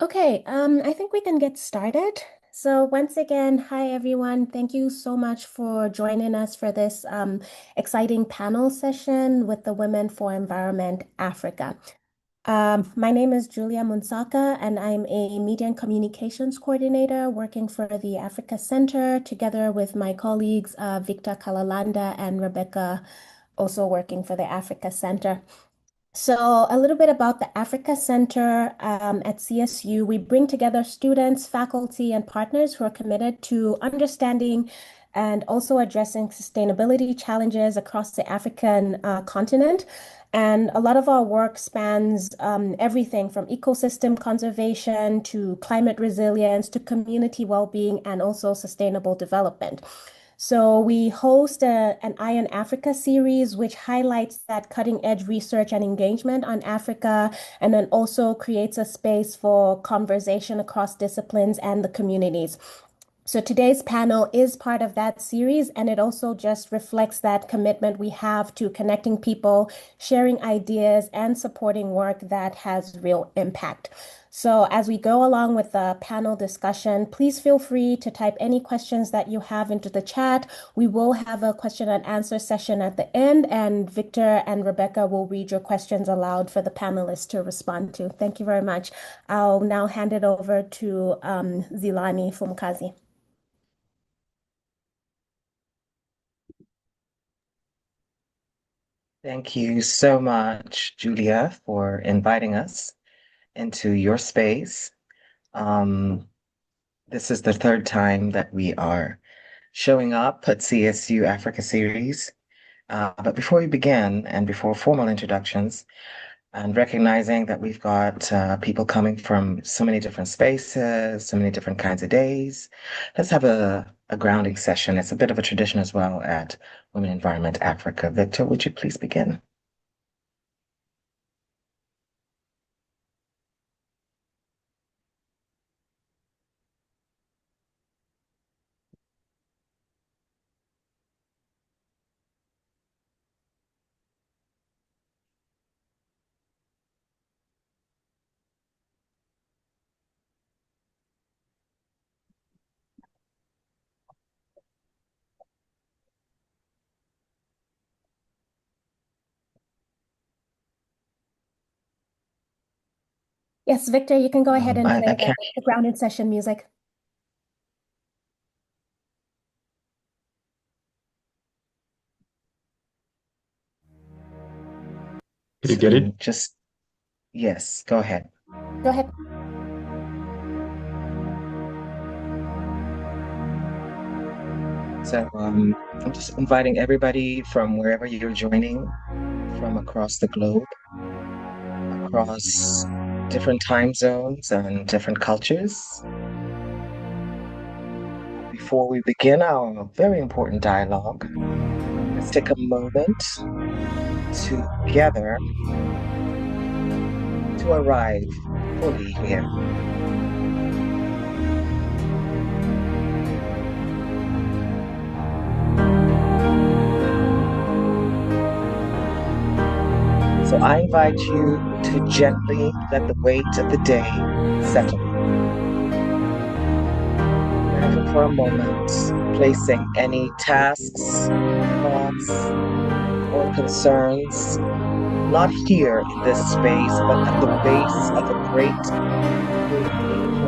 Okay, I think we can get started. So once again, hi everyone. Thank you so much for joining us for this exciting panel session with the Women for Environment Africa. My name is Julia Munsaka, and I'm a Media and Communications Coordinator working for the Africa Center, together with my colleagues Victor Kalalanda and Rebecca, also working for the Africa Center. So, a little bit about the Africa Center at CSU. We bring together students, faculty, and partners who are committed to understanding and also addressing sustainability challenges across the African continent. And a lot of our work spans everything from ecosystem conservation to climate resilience to community well-being and also sustainable development. So we host an Eye on Africa series, which highlights that cutting edge research and engagement on Africa, and then also creates a space for conversation across disciplines and the communities. So today's panel is part of that series, and it also just reflects that commitment we have to connecting people, sharing ideas, and supporting work that has real impact. So as we go along with the panel discussion, please feel free to type any questions that you have into the chat. We will have a question and answer session at the end, and Victor and Rebecca will read your questions aloud for the panelists to respond to. Thank you very much. I'll now hand it over to Zilani Fumkazi. Thank you so much, Julia, for inviting us into your space. Um, this is the third time that we are showing up at CSU Africa Series. But before we begin, and before formal introductions, and recognizing that we've got people coming from so many different spaces, so many different kinds of days, let's have a grounding session. It's a bit of a tradition as well at Women Environment Africa. Victor, would you please begin? Yes, Victor, you can go ahead and I play can't. the grounded session music. Did you get it? Just, yes, go ahead. Go ahead. So I'm just inviting everybody from wherever you're joining from across the globe, across different time zones and different cultures. Before we begin our very important dialogue, let's take a moment together to arrive fully here. So I invite you to gently let the weight of the day settle. And for a moment, placing any tasks, thoughts, or concerns not here in this space, but at the base of a great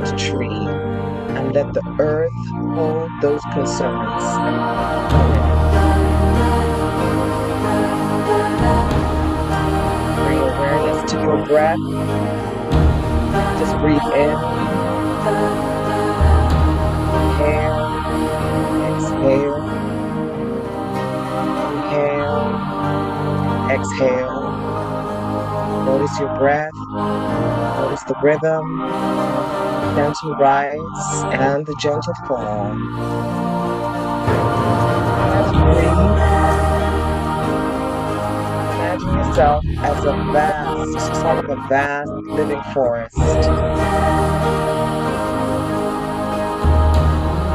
8-foot tree, and let the earth hold those concerns. Bring awareness to your breath. Just breathe in. Inhale. Exhale. Inhale. Exhale. Notice your breath. Notice the rhythm, gentle rise and the gentle fall. As you breathe, imagine yourself as part of a vast living forest. You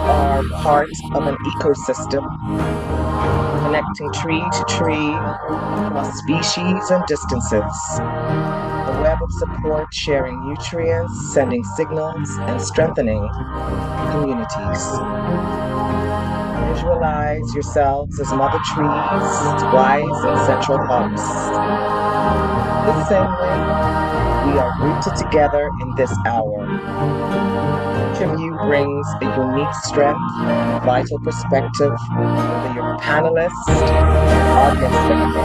are part of an ecosystem, connecting tree to tree across species and distances. A web of support sharing nutrients, sending signals, and strengthening communities. Visualize yourselves as mother trees, wise and central hubs. The same way we are rooted together in this hour. Each of you brings a unique strength and vital perspective, whether you're panelist or audience member.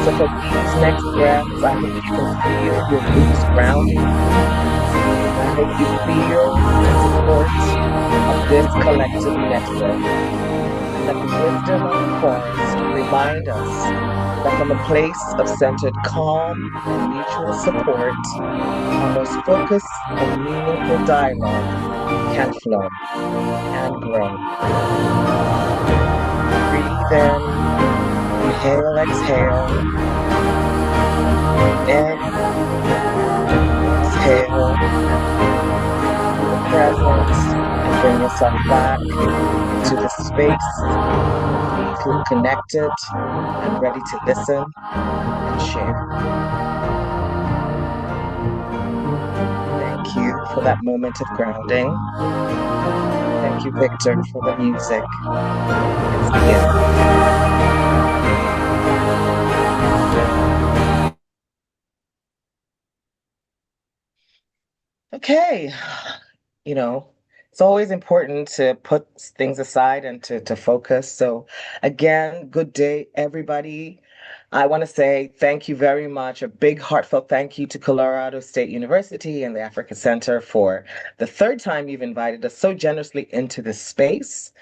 So for these next breaths, I hope you can feel your roots grounding you, and I hope you feel the support of this collective network, and that the wisdom unfolds to remind us that from a place of centered calm and mutual support, our most focused and meaningful dialogue can flow and grow. Breathe in, inhale, exhale, breathe in, exhale, feel present, and bring yourself back into the space where you feel connected and ready to listen and share. Thank you for that moment of grounding. Thank you, Victor, for the music. Let's begin. Okay, it's always important to put things aside and to focus. So, again, good day, everybody. I want to say thank you very much. A big heartfelt thank you to Colorado State University and the Africa Center for the third time you've invited us so generously into this space.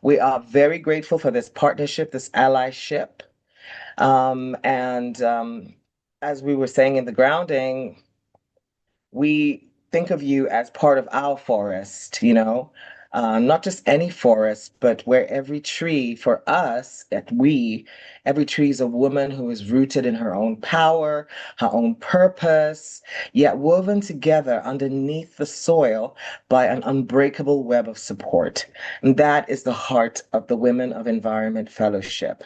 We are very grateful for this partnership, this allyship. And as we were saying in the grounding, we think of you as part of our forest, not just any forest, but where every tree for us every tree is a woman who is rooted in her own power, her own purpose, yet woven together underneath the soil by an unbreakable web of support. And that is the heart of the Women of Environment Fellowship.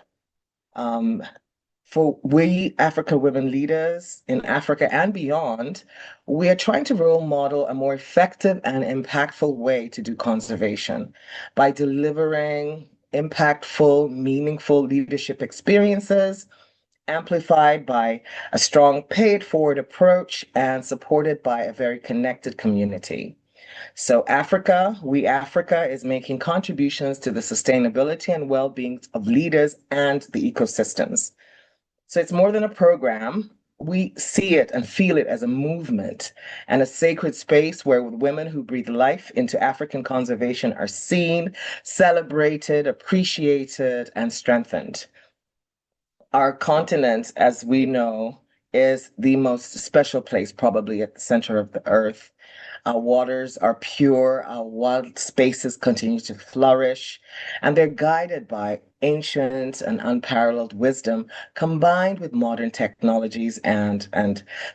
For we African women leaders in Africa and beyond, we are trying to role model a more effective and impactful way to do conservation by delivering impactful, meaningful leadership experiences, amplified by a strong paid forward approach and supported by a very connected community. So WEAfrica is making contributions to the sustainability and well-being of leaders and the ecosystems. So it's more than a program. We see it and feel it as a movement and a sacred space where women who breathe life into African conservation are seen, celebrated, appreciated, and strengthened. Our continent, as we know, is the most special place, probably at the center of the earth. Our waters are pure, our wild spaces continue to flourish, and they're guided by ancient and unparalleled wisdom combined with modern technologies and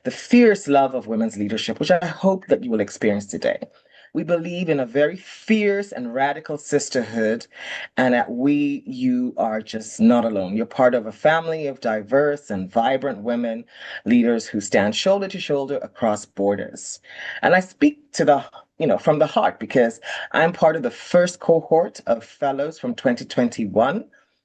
the fierce love of women's leadership, which I hope that you will experience today. We believe in a very fierce and radical sisterhood, and you are just not alone. You're part of a family of diverse and vibrant women leaders who stand shoulder to shoulder across borders. And I speak from the heart because I'm part of the first cohort of fellows from 2021.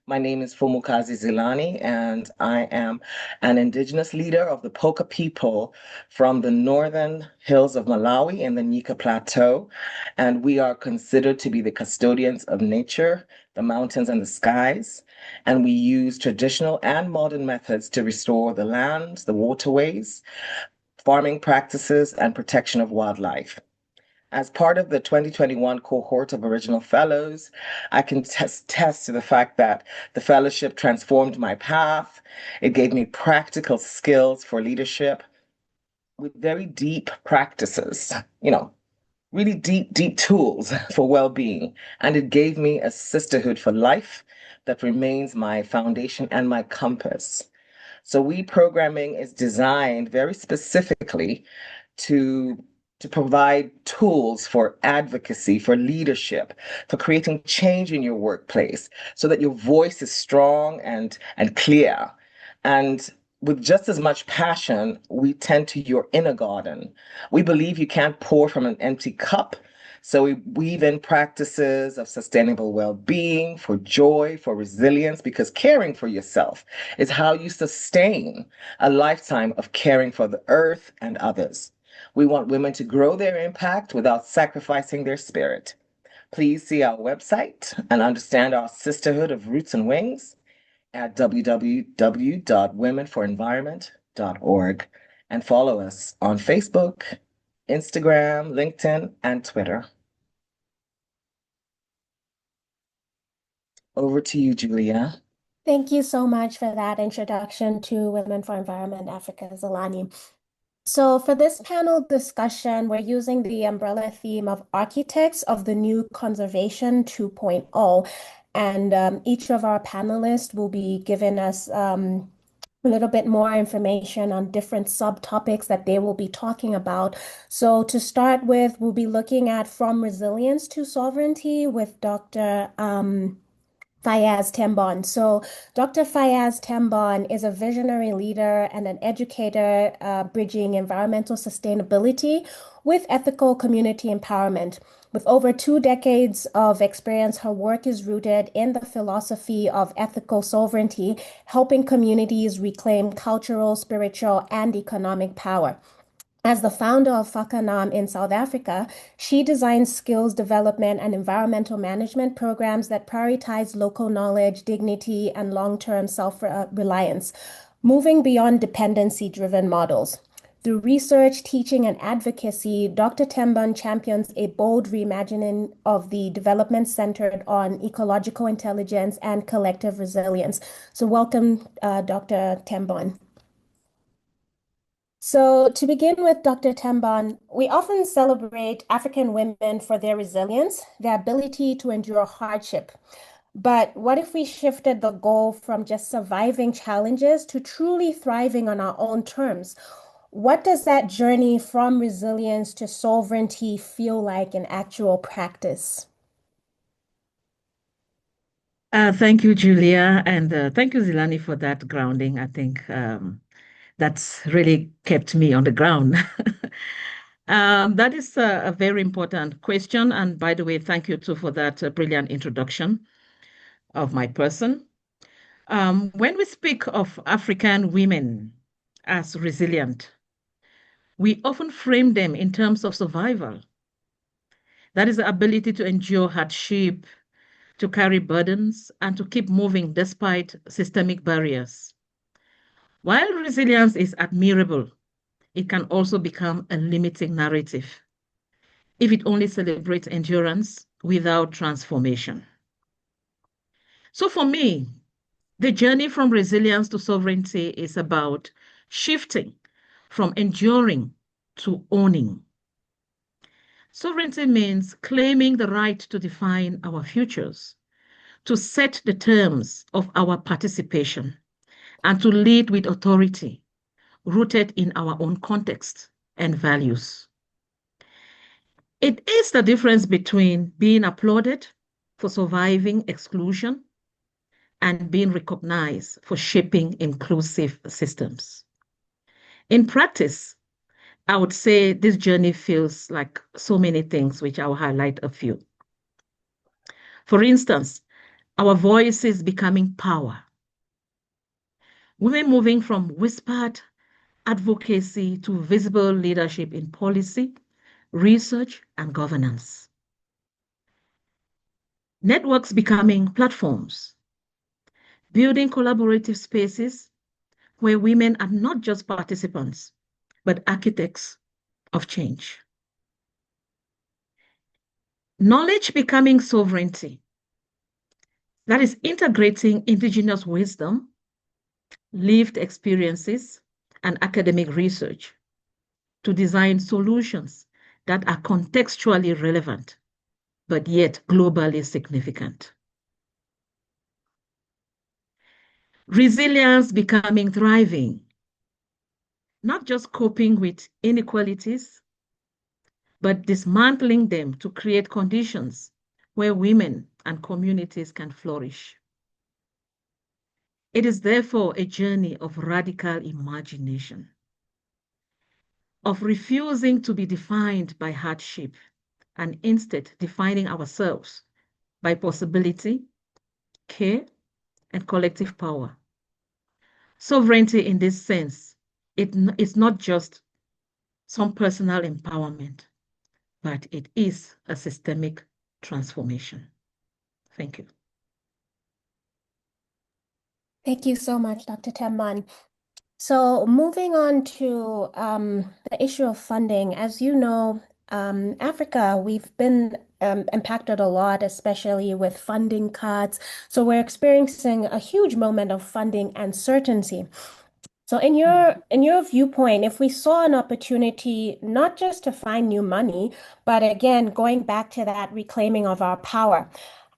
My name is Fumukazi Zilani, and I am an indigenous leader of the Poka people from the northern hills of Malawi in the Nika Plateau. And we are considered to be the custodians of nature, the mountains and the skies. And we use traditional and modern methods to restore the land, the waterways, farming practices, and protection of wildlife. As part of the 2021 cohort of Original Fellows, I can test to the fact that the fellowship transformed my path. It gave me practical skills for leadership with very deep practices, really deep tools for well-being. And it gave me a sisterhood for life that remains my foundation and my compass. So WE programming is designed very specifically to to provide tools for advocacy, for leadership, for creating change in your workplace so that your voice is strong and clear. And with just as much passion, we tend to your inner garden. We believe you can't pour from an empty cup. So we weave in practices of sustainable well-being, for joy, for resilience, because caring for yourself is how you sustain a lifetime of caring for the earth and others. We want women to grow their impact without sacrificing their spirit. Please see our website and understand our sisterhood of roots and wings at www.womenforenvironment.org and follow us on Facebook, Instagram, LinkedIn, and Twitter. Over to you, Julia. Thank you so much for that introduction to Women for Environment Africa, Zilani. So for this panel discussion, we're using the umbrella theme of architects of the new conservation 2.0. And each of our panelists will be giving us a little bit more information on different subtopics that they will be talking about. So to start with, we'll be looking at From Resilience to Sovereignty with Dr. Fayaz Tembon. So Dr. Fayaz Tembon is a visionary leader and an educator bridging environmental sustainability with ethical community empowerment. With over 2 decades of experience, her work is rooted in the philosophy of ethical sovereignty, helping communities reclaim cultural, spiritual, and economic power. As the founder of Fakanam in South Africa, she designs skills development and environmental management programs that prioritize local knowledge, dignity, and long-term self-reliance, moving beyond dependency-driven models. Through research, teaching, and advocacy, Dr. Tembon champions a bold reimagining of the development centered on ecological intelligence and collective resilience. So welcome, Dr. Tembon. So, to begin with, Dr. Tembon, we often celebrate African women for their resilience, their ability to endure hardship. But what if we shifted the goal from just surviving challenges to truly thriving on our own terms? What does that journey from resilience to sovereignty feel like in actual practice? Thank you, Julia, and thank you, Zilani, for that grounding. I think that's really kept me on the ground. That is a very important question. And by the way, thank you too for that brilliant introduction of my person. When we speak of African women as resilient, we often frame them in terms of survival. That is the ability to endure hardship, to carry burdens, and to keep moving despite systemic barriers. While resilience is admirable, it can also become a limiting narrative if it only celebrates endurance without transformation. So for me, the journey from resilience to sovereignty is about shifting from enduring to owning. Sovereignty means claiming the right to define our futures, to set the terms of our participation, and to lead with authority rooted in our own context and values. It is the difference between being applauded for surviving exclusion and being recognized for shaping inclusive systems. In practice, I would say this journey feels like so many things, which I'll highlight a few. For instance, our voices becoming power. Women moving from whispered advocacy to visible leadership in policy, research, and governance. Networks becoming platforms, building collaborative spaces where women are not just participants, but architects of change. Knowledge becoming sovereignty. That is integrating indigenous wisdom, lived experiences, and academic research to design solutions that are contextually relevant, but yet globally significant. Resilience becoming thriving, not just coping with inequalities, but dismantling them to create conditions where women and communities can flourish. It is therefore a journey of radical imagination, of refusing to be defined by hardship and instead defining ourselves by possibility, care, and collective power. Sovereignty in this sense, it's not just some personal empowerment, but it is a systemic transformation. Thank you. Thank you so much, Dr. Temman. So moving on to the issue of funding, as you know, Africa, we've been impacted a lot, especially with funding cuts. So we're experiencing a huge moment of funding uncertainty. So in your viewpoint, if we saw an opportunity not just to find new money, but again, going back to that reclaiming of our power,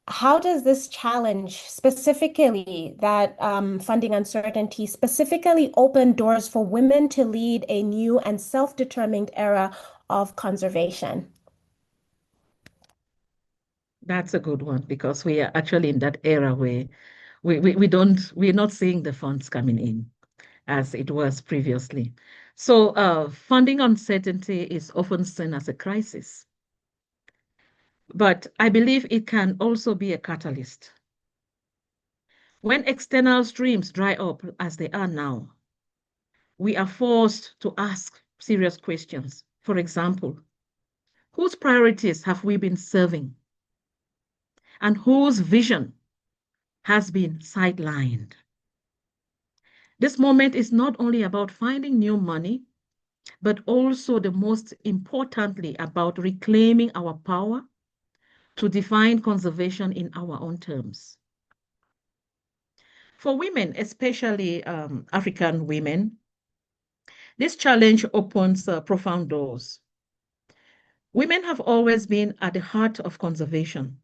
how does this challenge specifically that funding uncertainty specifically open doors for women to lead a new and self-determined era of conservation? That's a good one because we are actually in that era where we're not seeing the funds coming in as it was previously. So funding uncertainty is often seen as a crisis, but I believe it can also be a catalyst. When external streams dry up as they are now, we are forced to ask serious questions. For example, whose priorities have we been serving? And whose vision has been sidelined? This moment is not only about finding new money, but also the most importantly about reclaiming our power to define conservation in our own terms. For women, especially African women, this challenge opens profound doors. Women have always been at the heart of conservation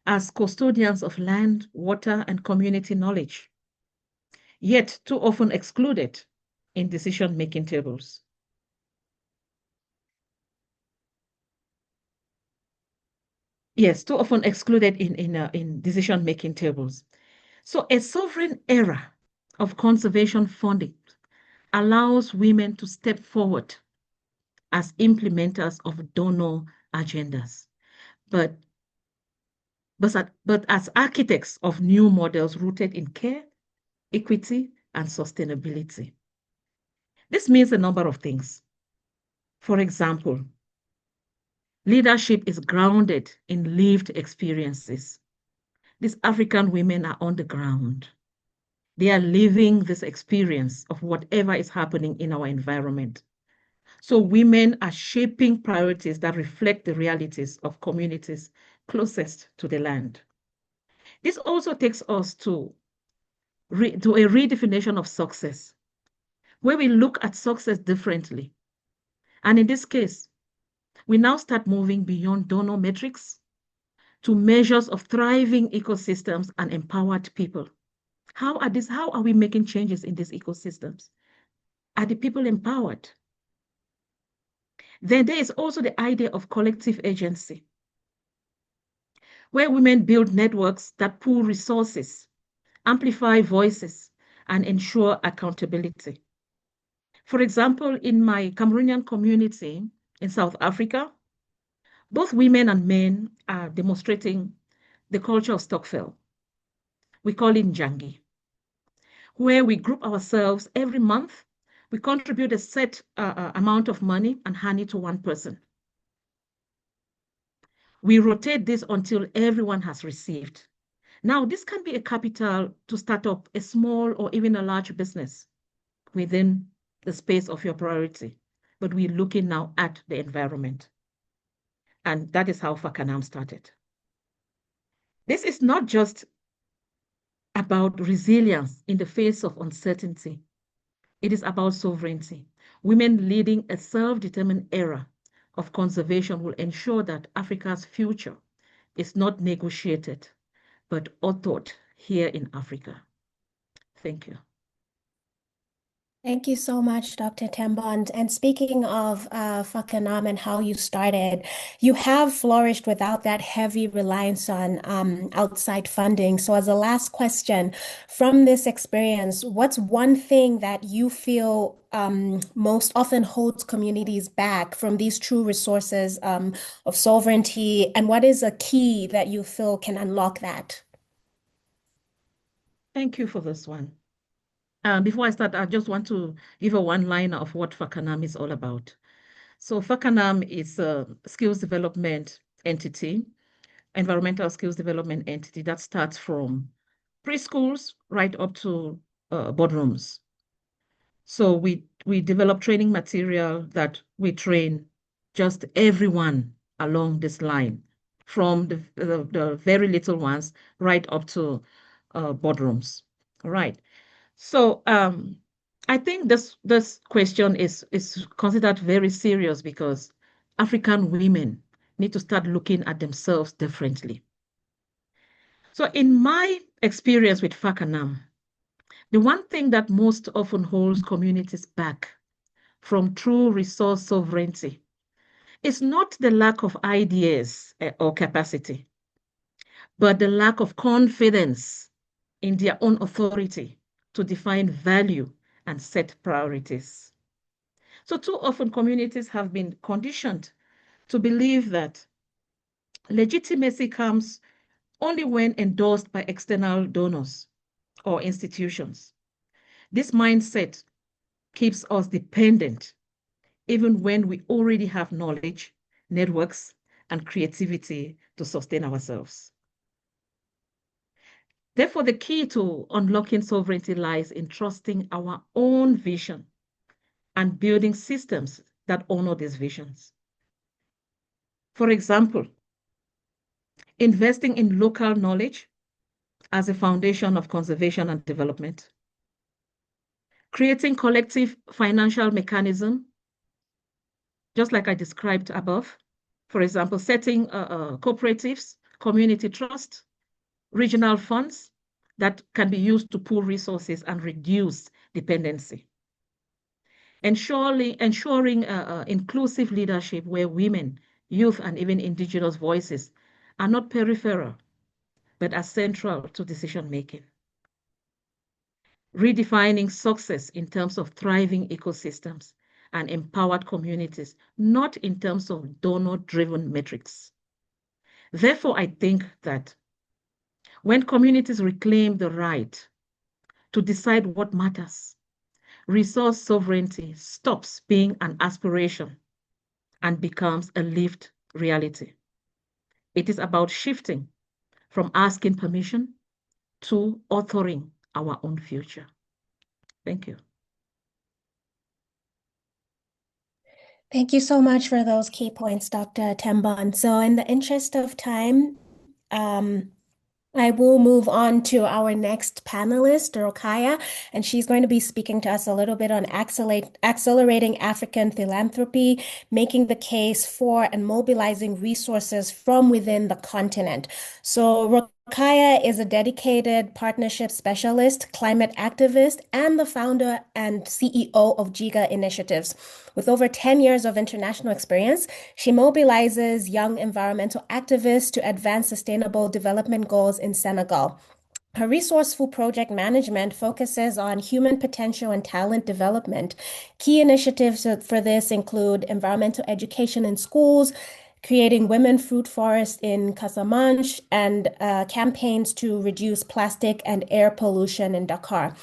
as custodians of land, water, and community knowledge, yet too often excluded in decision-making tables. Yes, too often excluded in decision-making tables. So a sovereign era of conservation funding allows women to step forward as implementers of donor agendas, but as architects of new models rooted in care, equity, and sustainability. This means a number of things. For example, leadership is grounded in lived experiences. These African women are on the ground. They are living this experience of whatever is happening in our environment. So women are shaping priorities that reflect the realities of communities closest to the land. This also takes us to a redefinition of success, where we look at success differently. And in this case, we now start moving beyond donor metrics to measures of thriving ecosystems and empowered people. How are we making changes in these ecosystems? Are the people empowered? Then there is also the idea of collective agency, where women build networks that pool resources, amplify voices, and ensure accountability. For example, in my Cameroonian community in South Africa, both women and men are demonstrating the culture of Stokvel. We call it Njangi, where we group ourselves every month. We contribute a set amount of money and hand it to one person. We rotate this until everyone has received. Now, this can be a capital to start up a small or even a large business within the space of your priority. But we're looking now at the environment. And that is how Fakanam started. This is not just about resilience in the face of uncertainty. It is about sovereignty. Women leading a self-determined era of conservation will ensure that Africa's future is not negotiated, but authored here in Africa. Thank you. Thank you so much, Dr. Tembond. And speaking of Fakanam and how you started, you have flourished without that heavy reliance on outside funding. So, as a last question, from this experience, what's one thing that you feel most often holds communities back from these true resources of sovereignty? And what is a key that you feel can unlock that? Thank you for this one. Before I start, I just want to give a one-liner of what Fakanam is all about. So Fakanam is a skills development entity, environmental skills development entity that starts from preschools right up to boardrooms. So we develop training material that we train just everyone along this line, from the very little ones right up to boardrooms. All right. So I think this question is considered very serious because African women need to start looking at themselves differently. So in my experience with Fakanam, the one thing that most often holds communities back from true resource sovereignty is not the lack of ideas or capacity, but the lack of confidence in their own authority to define value and set priorities. So too often communities have been conditioned to believe that legitimacy comes only when endorsed by external donors or institutions. This mindset keeps us dependent even when we already have knowledge, networks, and creativity to sustain ourselves. Therefore, the key to unlocking sovereignty lies in trusting our own vision and building systems that honor these visions. For example, investing in local knowledge as a foundation of conservation and development, creating collective financial mechanism, just like I described above. For example, setting cooperatives, community trust, regional funds that can be used to pool resources and reduce dependency. Ensuring inclusive leadership where women, youth, and even indigenous voices are not peripheral, but are central to decision making. Redefining success in terms of thriving ecosystems and empowered communities, not in terms of donor-driven metrics. Therefore, I think that when communities reclaim the right to decide what matters, resource sovereignty stops being an aspiration and becomes a lived reality. It is about shifting from asking permission to authoring our own future. Thank you. Thank you so much for those key points, Dr. Tembon. So, in the interest of time, I will move on to our next panelist, Rokaya, and she's going to be speaking to us a little bit on accelerating African philanthropy, making the case for and mobilizing resources from within the continent. So, Rokaya is a dedicated partnership specialist, climate activist, and the founder and CEO of Giga Initiatives. With over 10 years of international experience, she mobilizes young environmental activists to advance sustainable development goals in Senegal. Her resourceful project management focuses on human potential and talent development. Key initiatives for this include environmental education in schools, creating women fruit forests in Casamance, and campaigns to reduce plastic and air pollution in Dakar.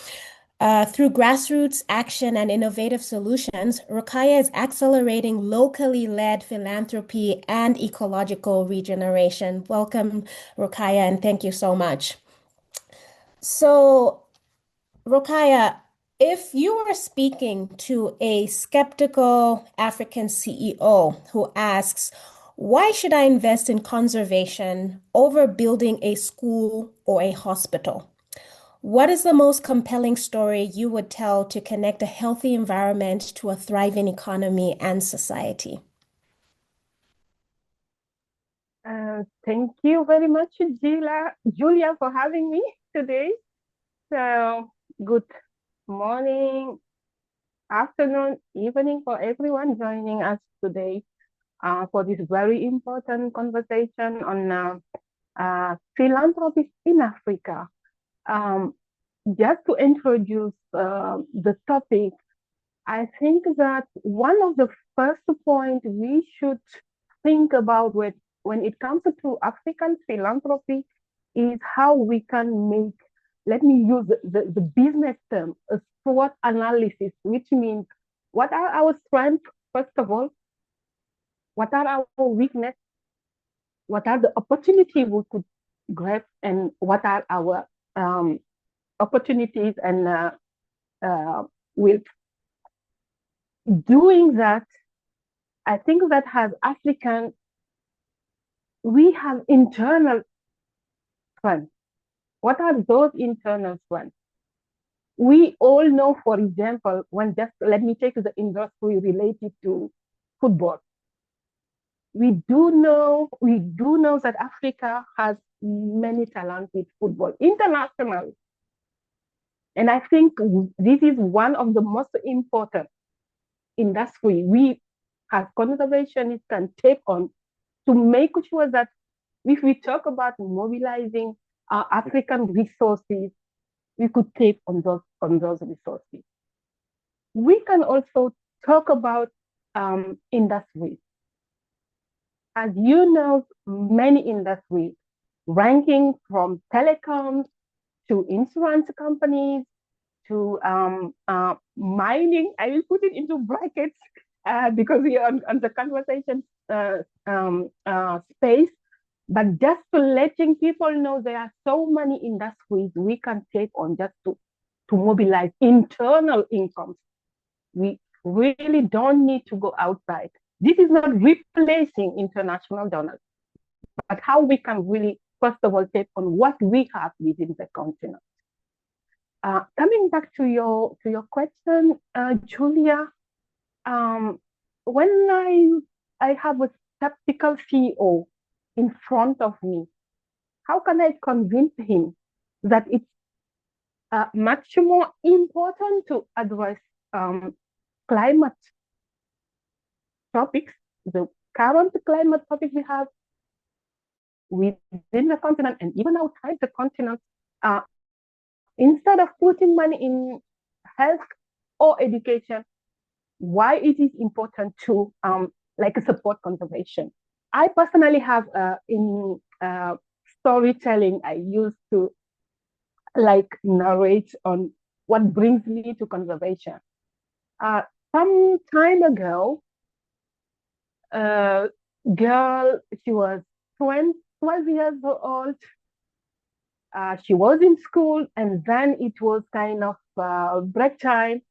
Through grassroots action and innovative solutions, Rukaya is accelerating locally led philanthropy and ecological regeneration. Welcome, Rukaya, and thank you so much. So, Rukaya, if you were speaking to a skeptical African CEO who asks, why should I invest in conservation over building a school or a hospital? What is the most compelling story you would tell to connect a healthy environment to a thriving economy and society? Thank you very much, Julia, for having me today. So, good morning, afternoon, evening for everyone joining us today for this very important conversation on philanthropy in Africa. Um, just to introduce the topic, I think that one of the first points we should think about when it comes to African philanthropy is how we can make, let me use the business term, a SWOT analysis, which means what are our strengths, first of all, what are our weaknesses, what are the opportunities we could grab, and what are our opportunities and with doing that, I think that as African, we have internal strengths. What are those internal strengths? We all know, for example, when just let me take the industry related to football. We do know that Africa has many talented football internationally. And I think this is one of the most important industry we as conservationists can take on to make sure that if we talk about mobilizing our African resources, we could take on those resources. We can also talk about industries. As you know, many industries, ranking from telecoms to insurance companies to mining. I will put it into brackets because we are on the conversation space. But just to letting people know there are so many industries we can take on just to mobilize internal incomes. We really don't need to go outside. This is not replacing international donors, but how we can really, first of all, take on what we have within the continent. Coming back to your question, Julia, when I have a skeptical CEO in front of me, how can I convince him that it's much more important to address climate topics, the current climate topic we have within the continent and even outside the continent, instead of putting money in health or education, why it is important to support conservation. I personally have in storytelling, I used to narrate on what brings me to conservation. Some time ago, a girl, she was 12 years old. She was in school, and then it was kind of break time.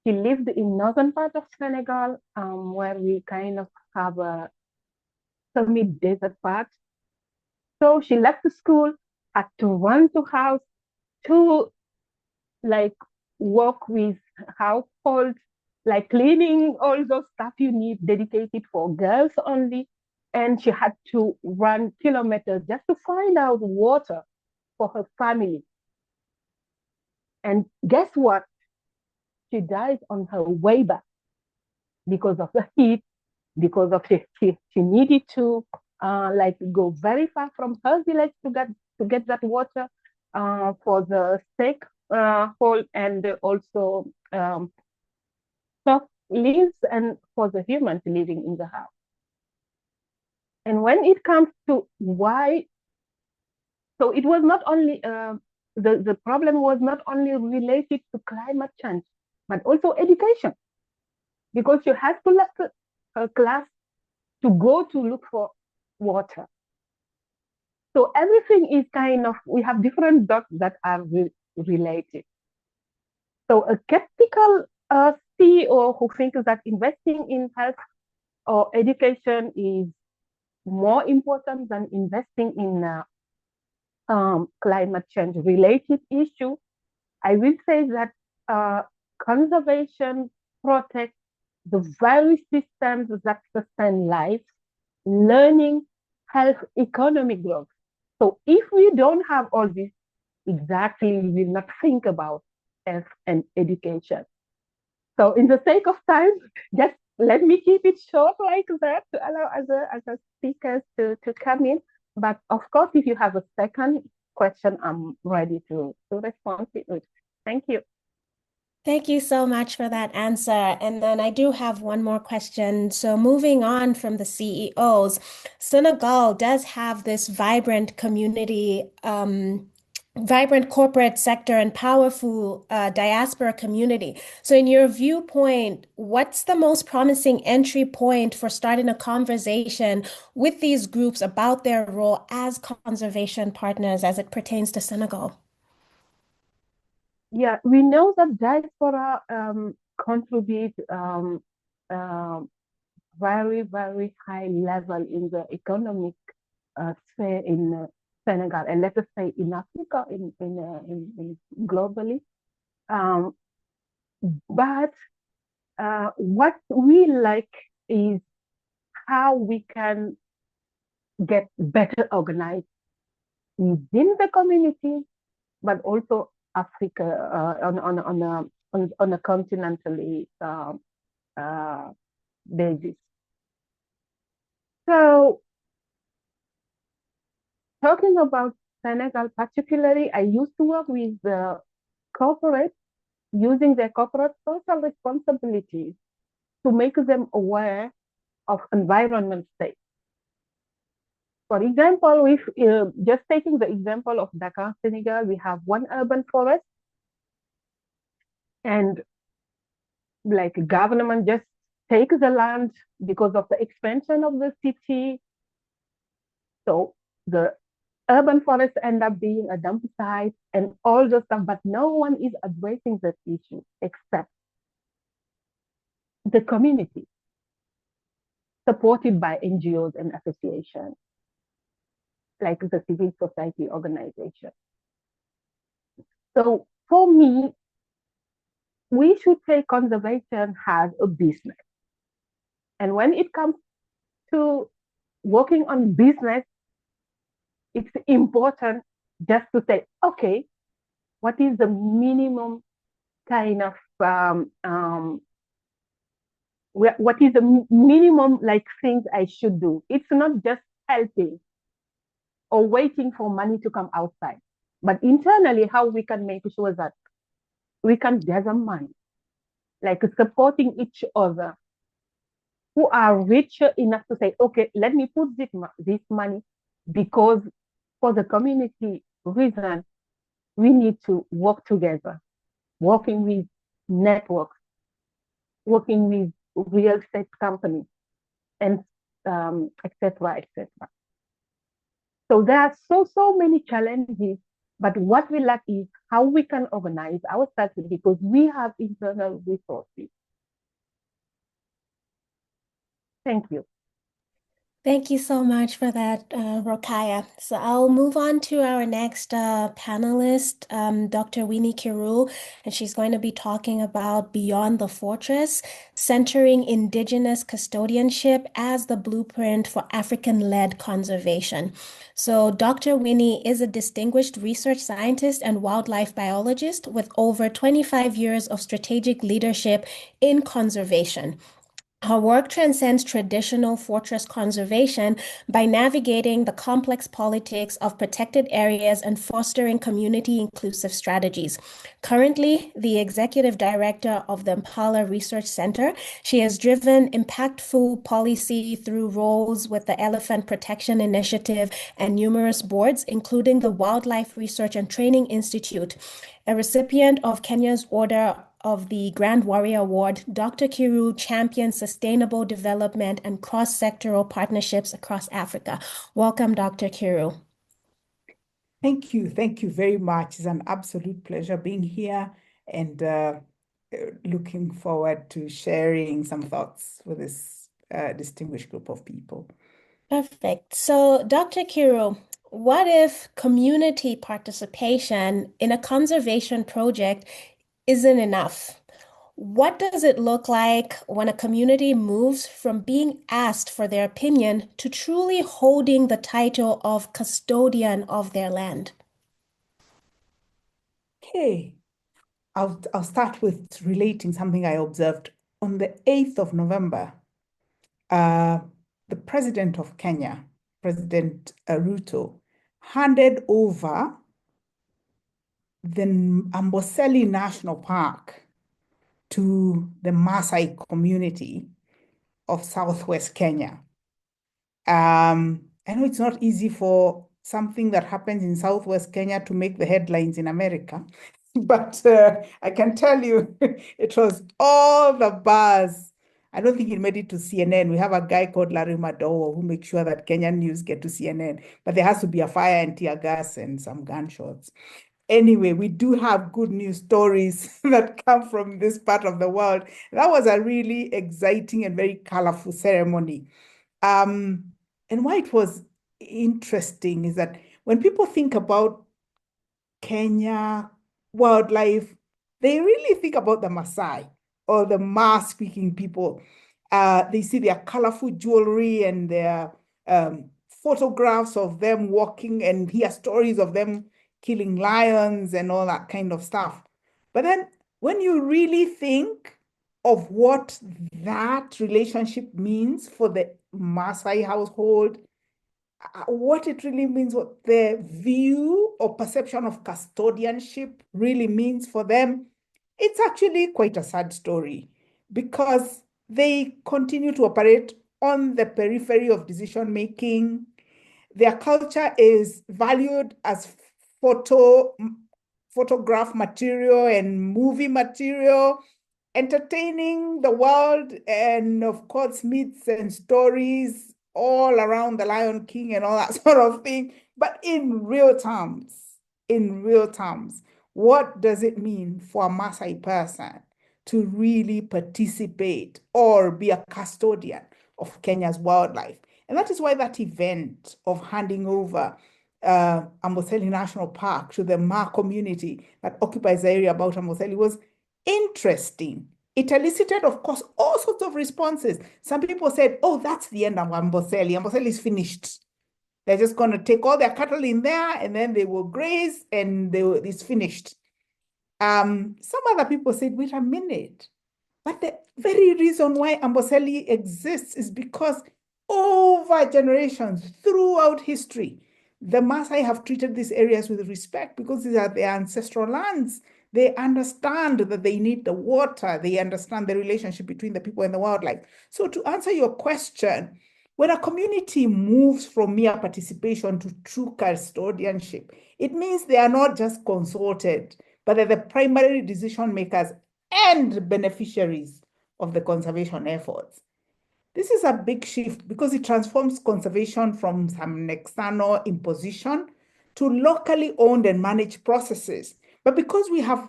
She lived in northern part of Senegal, where we kind of have a semi-desert part. So she left the school, had to run to house to work with household, cleaning, all those stuff you need dedicated for girls only. And she had to run kilometers just to find out water for her family. And guess what? She died on her way back because of the heat, because of she needed to go very far from her village to get that water for the steak hole and also soft leaves and for the humans living in the house. And when it comes to why, so it was not only the problem was not only related to climate change, but also education, because you have to left her class to go to look for water. So everything is kind of, we have different dots that are related. So a skeptical CEO who thinks that investing in health or education is more important than investing in climate change related issue, I will say that conservation protects the very systems that sustain life, learning, health, economic growth. So if we don't have all this, exactly, we will not think about health and education. So in the sake of time, just let me keep it short like that to allow other speakers to come in. But of course, if you have a second question, I'm ready to respond to it. Thank you. Thank you so much for that answer. And then I do have one more question. So, moving on from the CEOs, Senegal does have this vibrant community, vibrant corporate sector, and powerful diaspora community. So, in your viewpoint, what's the most promising entry point for starting a conversation with these groups about their role as conservation partners as it pertains to Senegal? Yeah, we know that diaspora contribute uh, very, very high level in the economic sphere in Senegal, and let us say in Africa, in globally. Um, but what we like is how we can get better organized within the community, but also Africa on a continentally uh, basis. So talking about Senegal particularly, I used to work with the corporate using their corporate social responsibilities to make them aware of environment state. For example, if just taking the example of Dakar, Senegal, we have one urban forest, and like government just takes the land because of the expansion of the city. So the urban forests end up being a dump site and all the stuff, but no one is addressing that issue except the community, supported by NGOs and associations, like the civil society organization. So for me, we should take conservation as a business. And when it comes to working on business, it's important just to say, okay, what is the minimum kind of what is the minimum like things I should do? It's not just helping or waiting for money to come outside, but internally how we can make sure that we can gather money, like supporting each other who are rich enough to say, okay, let me put this money because for the community reason, we need to work together, working with networks, working with real estate companies, and etc., etc. So there are so many challenges, but what we lack is how we can organize ourselves because we have internal resources. Thank you. Thank you so much for that, Rokaya. So I'll move on to our next panelist, Dr. Winnie Kirul, and she's going to be talking about Beyond the Fortress, centering Indigenous custodianship as the blueprint for African-led conservation. So Dr. Winnie is a distinguished research scientist and wildlife biologist with over 25 years of strategic leadership in conservation. Her work transcends traditional fortress conservation by navigating the complex politics of protected areas and fostering community inclusive strategies. Currently, the executive director of the Impala Research Center, she has driven impactful policy through roles with the Elephant Protection Initiative and numerous boards, including the Wildlife Research and Training Institute. A recipient of Kenya's Order of the Grand Warrior Award, Dr. Kiru champions sustainable development and cross-sectoral partnerships across Africa. Welcome, Dr. Kiru. Thank you. Thank you very much. It's an absolute pleasure being here and looking forward to sharing some thoughts with this distinguished group of people. Perfect. So, Dr. Kiru, what if community participation in a conservation project isn't enough? What does it look like when a community moves from being asked for their opinion to truly holding the title of custodian of their land? Okay. I'll start with relating something I observed. On the 8th of November, the president of Kenya, President Ruto, handed over the Amboseli National Park to the Maasai community of Southwest Kenya. I know it's not easy for something that happens in Southwest Kenya to make the headlines in America, but I can tell you it was all the buzz. I don't think it made it to CNN. We have a guy called Larry Madowo who makes sure that Kenyan news get to CNN, but there has to be a fire and tear gas and some gunshots. Anyway, we do have good news stories that come from this part of the world. That was a really exciting and very colorful ceremony. And why it was interesting is that when people think about Kenya wildlife, they really think about the Maasai or the Ma-speaking people. They see their colorful jewelry and their photographs of them walking and hear stories of them killing lions and all that kind of stuff. But then when you really think of what that relationship means for the Maasai household, what it really means, what the view or perception of custodianship really means for them, it's actually quite a sad story because they continue to operate on the periphery of decision making. Their culture is valued as photograph material and movie material, entertaining the world, and of course, myths and stories all around the Lion King and all that sort of thing. But in real terms, what does it mean for a Maasai person to really participate or be a custodian of Kenya's wildlife? And that is why that event of handing over Amboseli National Park to the Ma community that occupies the area about Amboseli was interesting. It elicited, of course, all sorts of responses. Some people said, oh, that's the end of Amboseli. Amboseli is finished. They're just going to take all their cattle in there and then they will graze and it's finished. Some other people said, wait a minute. But the very reason why Amboseli exists is because over generations, throughout history, the Maasai have treated these areas with respect because these are their ancestral lands. They understand that they need the water. They understand the relationship between the people and the wildlife. So to answer your question, when a community moves from mere participation to true custodianship, it means they are not just consulted, but they're the primary decision makers and beneficiaries of the conservation efforts. This is a big shift because it transforms conservation from some external imposition to locally owned and managed processes. But because we have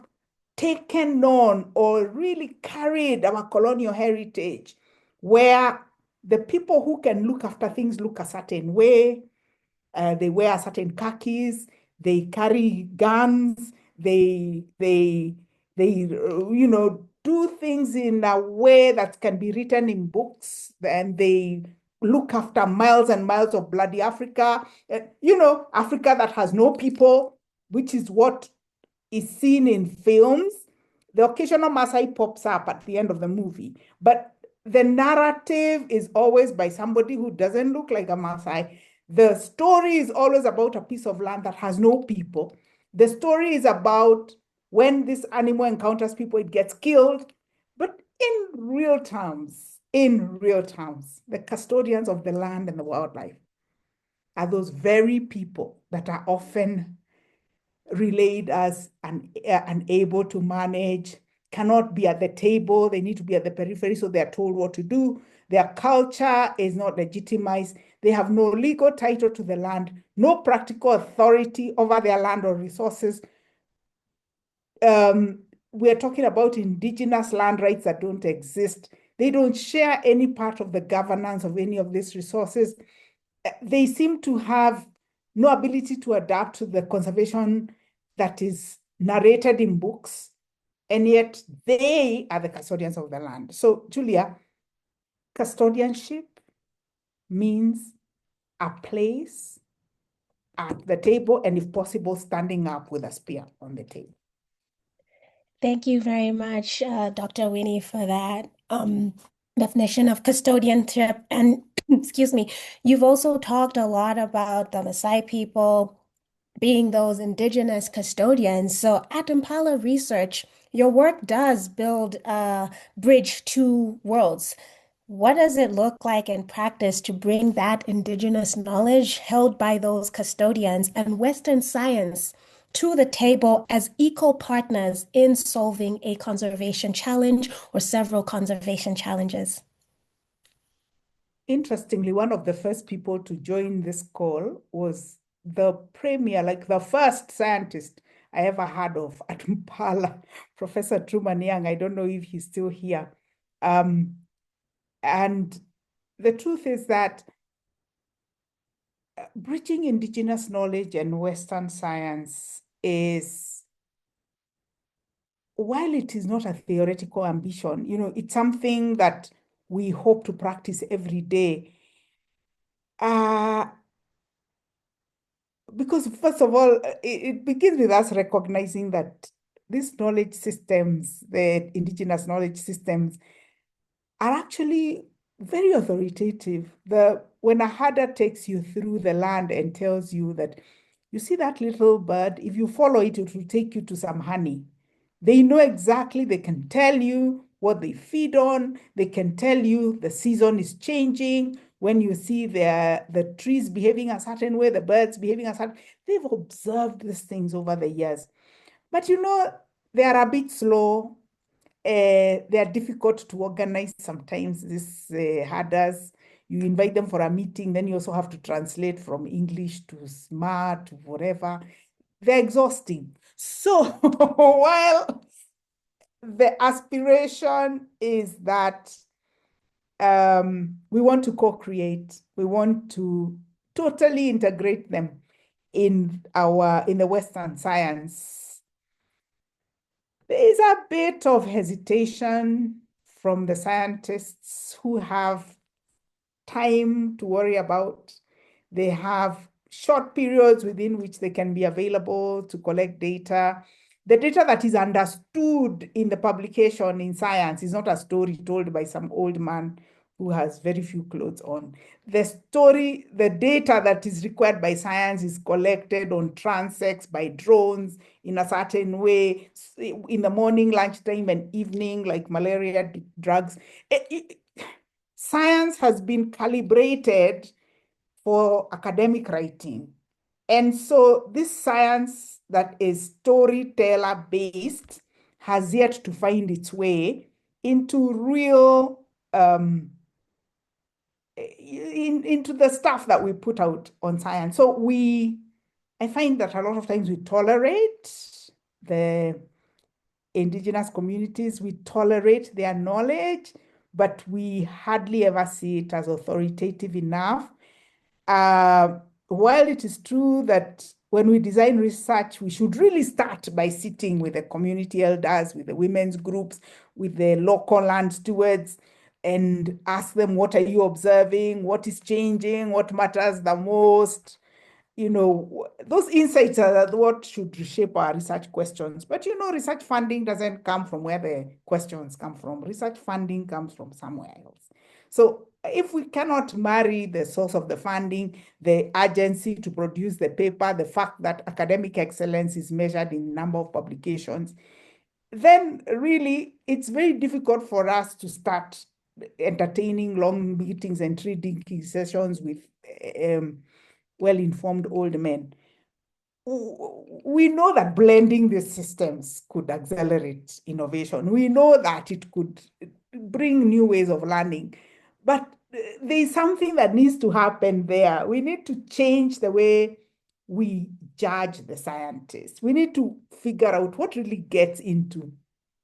taken on or really carried our colonial heritage, where the people who can look after things look a certain way, they wear certain khakis, they carry guns, do things in a way that can be written in books, and they look after miles and miles of bloody Africa, Africa that has no people, which is what is seen in films. The occasional Maasai pops up at the end of the movie, but the narrative is always by somebody who doesn't look like a Maasai. The story is always about a piece of land that has no people. The story is about when this animal encounters people, it gets killed. But in real terms, the custodians of the land and the wildlife are those very people that are often relayed as unable to manage, cannot be at the table. They need to be at the periphery, so they're told what to do. Their culture is not legitimized. They have no legal title to the land, no practical authority over their land or resources. We're talking about indigenous land rights that don't exist. They don't share any part of the governance of any of these resources. They seem to have no ability to adapt to the conservation that is narrated in books, and yet they are the custodians of the land. So, Julia, custodianship means a place at the table, and if possible, standing up with a spear on the table. Thank you very much, Dr. Winnie, for that definition of custodianship. And excuse me, you've also talked a lot about the Maasai people being those indigenous custodians. So at Impala Research, your work does build a bridge to worlds. What does it look like in practice to bring that indigenous knowledge held by those custodians and Western science to the table as equal partners in solving a conservation challenge or several conservation challenges? Interestingly, one of the first people to join this call was the premier, like the first scientist I ever heard of at Impala, Professor Truman Young. I don't know if he's still here. And the truth is that bridging indigenous knowledge and Western science is, while it is not a theoretical ambition, it's something that we hope to practice every day. Because first of all, it begins with us recognizing that these knowledge systems, the indigenous knowledge systems, are actually very authoritative. When a herder takes you through the land and tells you that, you see that little bird, if you follow it, it will take you to some honey. They know exactly, they can tell you what they feed on, they can tell you the season is changing. When you see the trees behaving a certain way, the birds behaving a certain, they've observed these things over the years. But they are a bit slow. They are difficult to organize sometimes, these herders. You invite them for a meeting, then you also have to translate from English to smart, whatever. They're exhausting. So while the aspiration is that we want to co-create, we want to totally integrate them in the Western science, there is a bit of hesitation from the scientists who have time to worry about. They have short periods within which they can be available to collect data. The data that is understood in the publication in science is not a story told by some old man who has very few clothes on. The data that is required by science is collected on transects by drones in a certain way, in the morning, lunchtime, and evening, like malaria drugs. Science has been calibrated for academic writing. And so this science that is storyteller based has yet to find its way into real, into the stuff that we put out on science. So I find that a lot of times we tolerate the indigenous communities, we tolerate their knowledge, but we hardly ever see it as authoritative enough. While it is true that when we design research, we should really start by sitting with the community elders, with the women's groups, with the local land stewards, and ask them, what are you observing? What is changing? What matters the most? Those insights are what should reshape our research questions. But research funding doesn't come from where the questions come from. Research funding comes from somewhere else. So if we cannot marry the source of the funding, the urgency to produce the paper, the fact that academic excellence is measured in number of publications, then really it's very difficult for us to start entertaining long meetings and tree-dinking sessions with well-informed old men. We know that blending these systems could accelerate innovation. We know that it could bring new ways of learning, but there's something that needs to happen there. We need to change the way we judge the scientists. We need to figure out what really gets into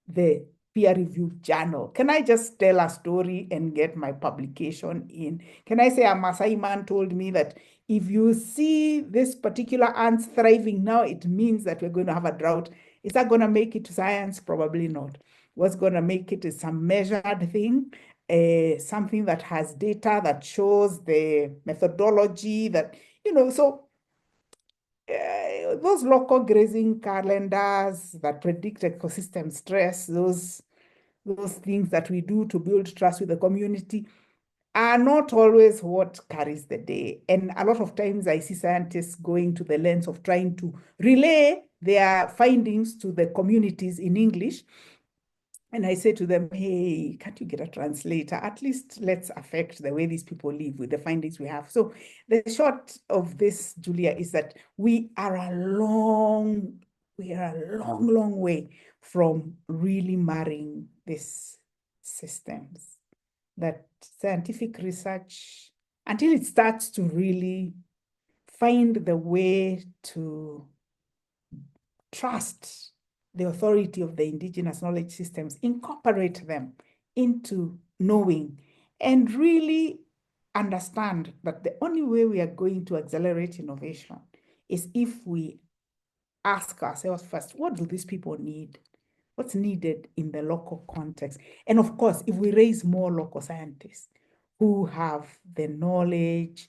the peer-reviewed journal. Can I just tell a story and get my publication in? Can I say a Maasai man told me that if you see this particular ants thriving now, it means that we're going to have a drought. Is that going to make it to science? Probably not. What's going to make it is some measured thing, something that has data that shows the methodology that, so those local grazing calendars that predict ecosystem stress, those things that we do to build trust with the community are not always what carries the day. And a lot of times I see scientists going to the lens of trying to relay their findings to the communities in English. And I say to them, hey, can't you get a translator? At least let's affect the way these people live with the findings we have. So the short of this, Julia, is that we are a long way from really marrying these systems. That scientific research, until it starts to really find the way to trust the authority of the indigenous knowledge systems, incorporate them into knowing, and really understand that the only way we are going to accelerate innovation is if we ask ourselves first, what do these people need? What's needed in the local context? And of course, if we raise more local scientists who have the knowledge,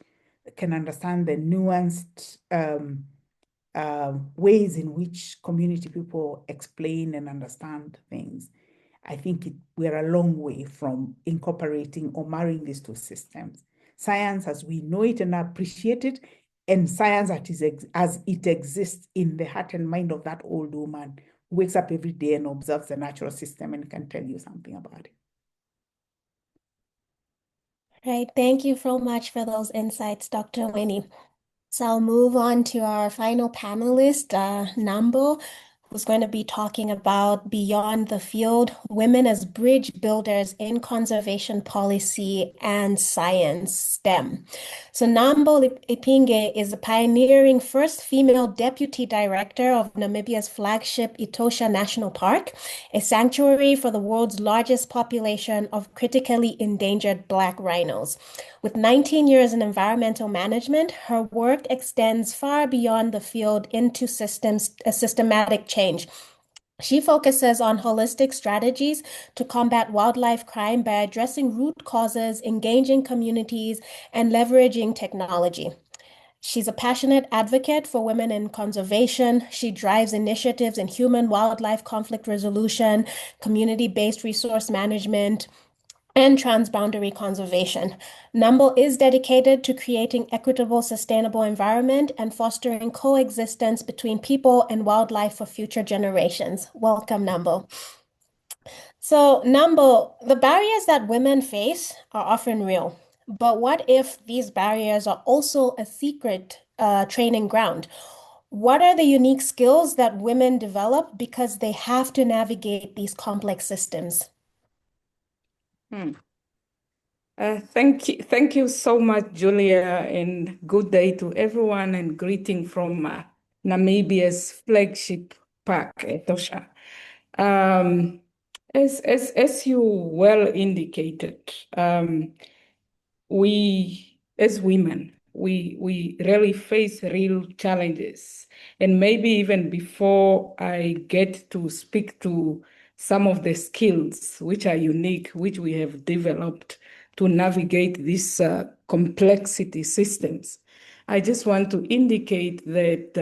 can understand the nuanced ways in which community people explain and understand things, I think we're a long way from incorporating or marrying these two systems. Science as we know it and appreciate it, and science as it exists in the heart and mind of that old woman who wakes up every day and observes the natural system and can tell you something about it. Right. Thank you so much for those insights, Dr. Winnie. So I'll move on to our final panelist, Nambo, who's going to be talking about Beyond the Field, Women as Bridge Builders in Conservation Policy and Science, STEM. So Nambo Ipinge is the pioneering first female deputy director of Namibia's flagship Etosha National Park, a sanctuary for the world's largest population of critically endangered black rhinos. With 19 years in environmental management, her work extends far beyond the field into systematic change. She focuses on holistic strategies to combat wildlife crime by addressing root causes, engaging communities, and leveraging technology. She's a passionate advocate for women in conservation. She drives initiatives in human wildlife conflict resolution, community-based resource management, and transboundary conservation. Nambo is dedicated to creating equitable, sustainable environment and fostering coexistence between people and wildlife for future generations. Welcome, Nambo. So, Nambo, the barriers that women face are often real. But what if these barriers are also a secret training ground? What are the unique skills that women develop because they have to navigate these complex systems? Thank you so much, Julia, and good day to everyone, and greeting from Namibia's flagship park, Etosha. As you well indicated, we as women, we really face real challenges. And maybe even before I get to speak to some of the skills which are unique, which we have developed to navigate these complexity systems, I just want to indicate that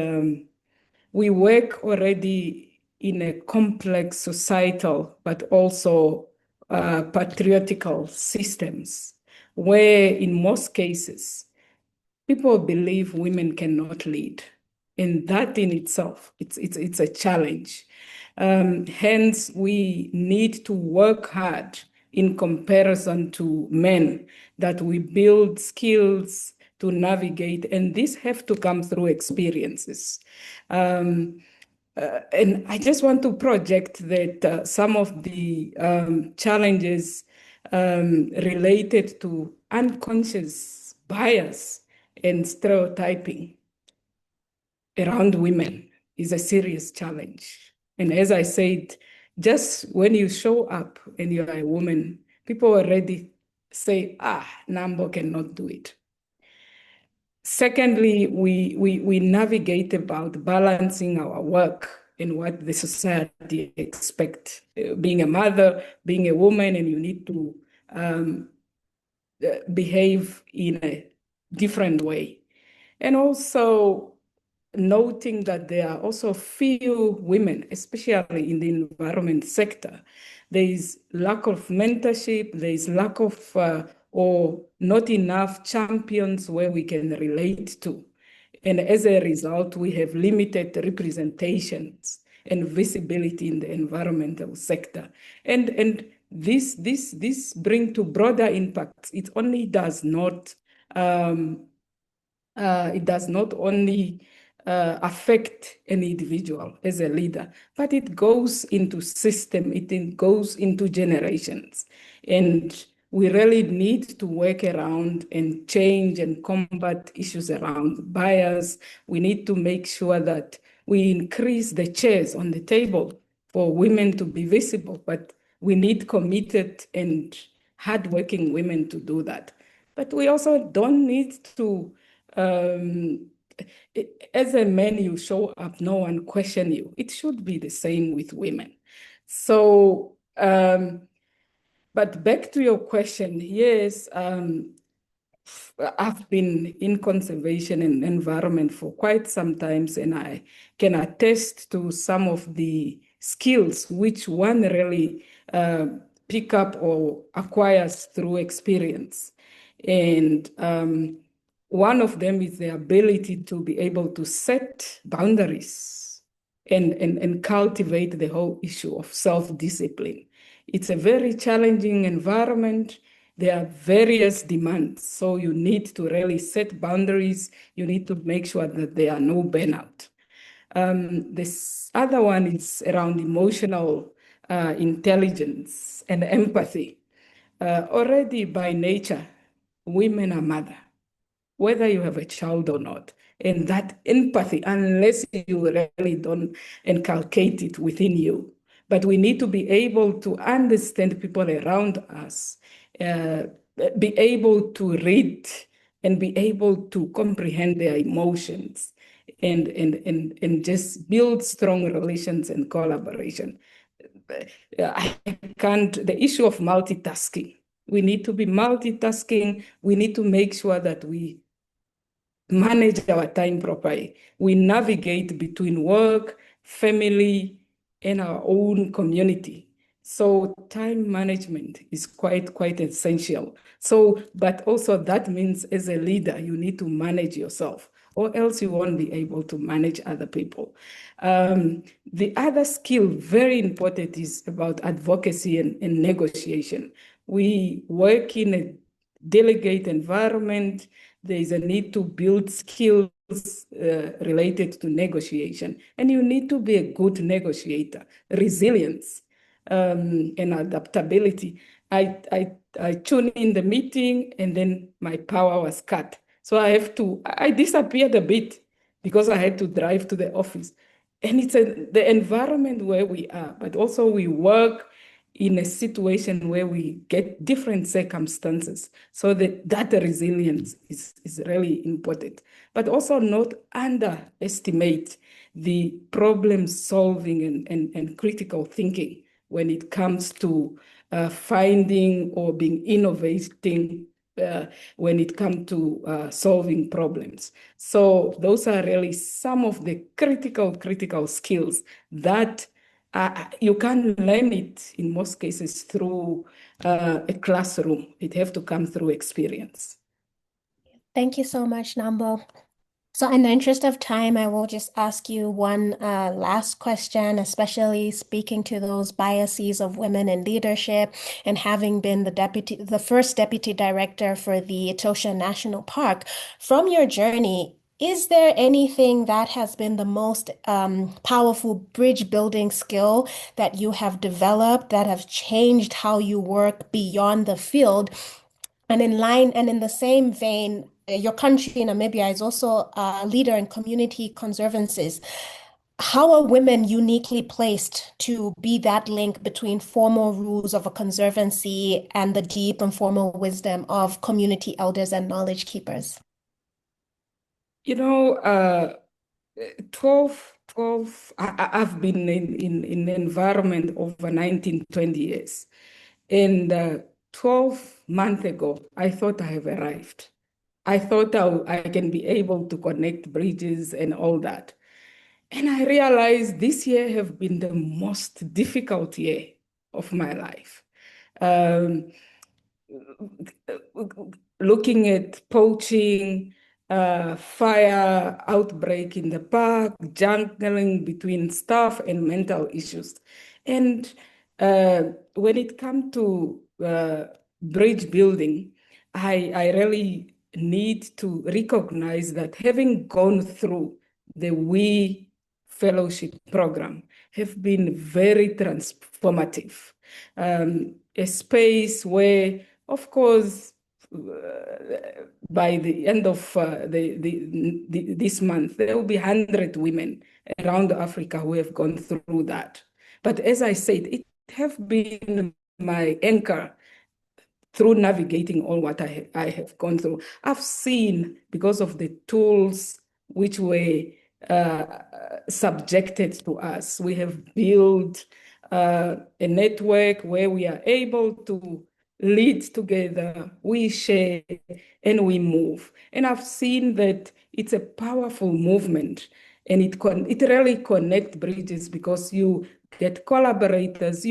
we work already in a complex societal, but also patriarchal systems, where in most cases, people believe women cannot lead. And that in itself, it's a challenge. Hence, we need to work hard in comparison to men, that we build skills to navigate, and these have to come through experiences. And I just want to project that some of the challenges related to unconscious bias and stereotyping around women is a serious challenge. And as I said, just when you show up and you're a woman, people already say, Nambo cannot do it. Secondly, we navigate about balancing our work and what the society expects. Being a mother, being a woman, and you need to behave in a different way. And also noting that there are also few women, especially in the environment sector. There is lack of mentorship, there is lack of or not enough champions where we can relate to. And as a result, we have limited representations and visibility in the environmental sector. And this bring to broader impacts. It does not only affect an individual as a leader, but it goes into system, it goes into generations. And we really need to work around and change and combat issues around bias. We need to make sure that we increase the chairs on the table for women to be visible, but we need committed and hardworking women to do that. But we also don't need to um, as a man, you show up, no one question you. It should be the same with women. So, but back to your question, yes, I've been in conservation and environment for quite some time, and I can attest to some of the skills which one really pick up or acquires through experience. And one of them is the ability to be able to set boundaries and cultivate the whole issue of self-discipline. It's a very challenging environment. There are various demands. So you need to really set boundaries. You need to make sure that there are no burnout. This other one is around emotional intelligence and empathy. Already by nature, women are mother, whether you have a child or not. And that empathy, unless you really don't inculcate it within you. But we need to be able to understand people around us, uh, be able to read and be able to comprehend their emotions and just build strong relations and collaboration. I can't, the issue of multitasking. We need to be multitasking. We need to make sure that we manage our time properly. We navigate between work, family, and our own community. So time management is quite essential. So, but also that means as a leader, you need to manage yourself, or else you won't be able to manage other people. The other skill, very important, is about advocacy and negotiation. We work in a delegate environment. There is a need to build skills related to negotiation. And you need to be a good negotiator, resilience, and adaptability. I tune in the meeting and then my power was cut. So I disappeared a bit because I had to drive to the office. And it's the environment where we are, but also we work in a situation where we get different circumstances. So that resilience is really important, but also not underestimate the problem solving and critical thinking when it comes to finding or being innovating when it comes to solving problems. So those are really some of the critical skills that you can learn it in most cases through a classroom. It have to come through experience. Thank you so much, Nambo. So in the interest of time, I will just ask you one last question, especially speaking to those biases of women in leadership and having been the first deputy director for the Etosha National Park. From your journey, is there anything that has been the most powerful bridge building skill that you have developed that have changed how you work beyond the field? And in the same vein, your country, Namibia, is also a leader in community conservancies. How are women uniquely placed to be that link between formal rules of a conservancy and the deep and formal wisdom of community elders and knowledge keepers? You know, 12, I've been in the environment over 19, 20 years. And 12 months ago, I thought I have arrived. I thought I can be able to connect bridges and all that. And I realized this year have been the most difficult year of my life. Um, Looking at poaching, fire outbreak in the park, jungling between staff and mental issues. And when it comes to bridge building, I really need to recognize that having gone through the WE fellowship program have been very transformative. A space where, of course, by the end of this month, there will be 100 women around Africa who have gone through that. But as I said, it have been my anchor through navigating all what I have gone through. I've seen, because of the tools which were subjected to us, we have built a network where we are able to lead together, we share, and we move. And I've seen that it's a powerful movement, and it really connects bridges because you get collaborators,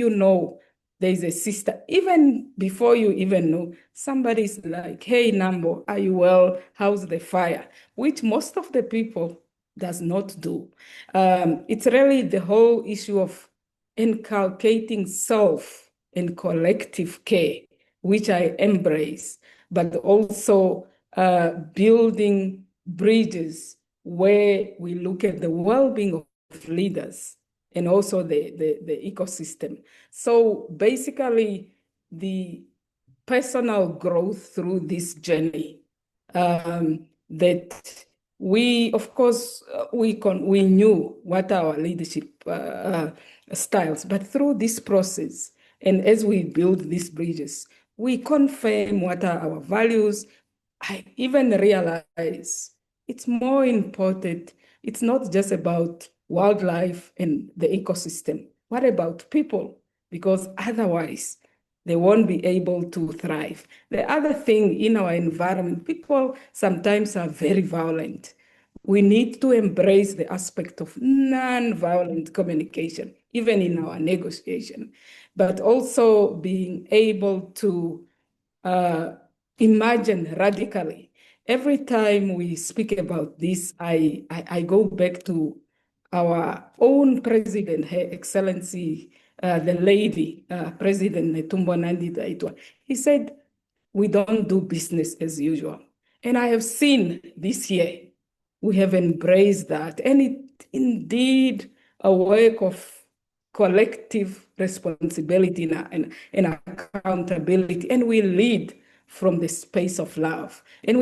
there's a sister, even before you even know, somebody's like, hey, Nambo, are you well? How's the fire? Which most of the people does not do. It's really the whole issue of inculcating self and collective care, which I embrace, but also building bridges where we look at the well-being of leaders and also the ecosystem. So basically, the personal growth through this journey that we, of course, we knew what our leadership styles, but through this process, and as we build these bridges, we confirm what are our values. I even realize it's more important. It's not just about wildlife and the ecosystem. What about people? Because otherwise, they won't be able to thrive. The other thing in our environment, people sometimes are very violent. We need to embrace the aspect of non-violent communication, even in our negotiation, but also being able to uh, imagine radically. Every time we speak about this, I go back to our own president, Her Excellency, the lady, President Netumbo Nandi-Ndaitwah. He said, we don't do business as usual. And I have seen this year, we have embraced that. And it indeed a work of collective responsibility and accountability. And we lead from the space of love. And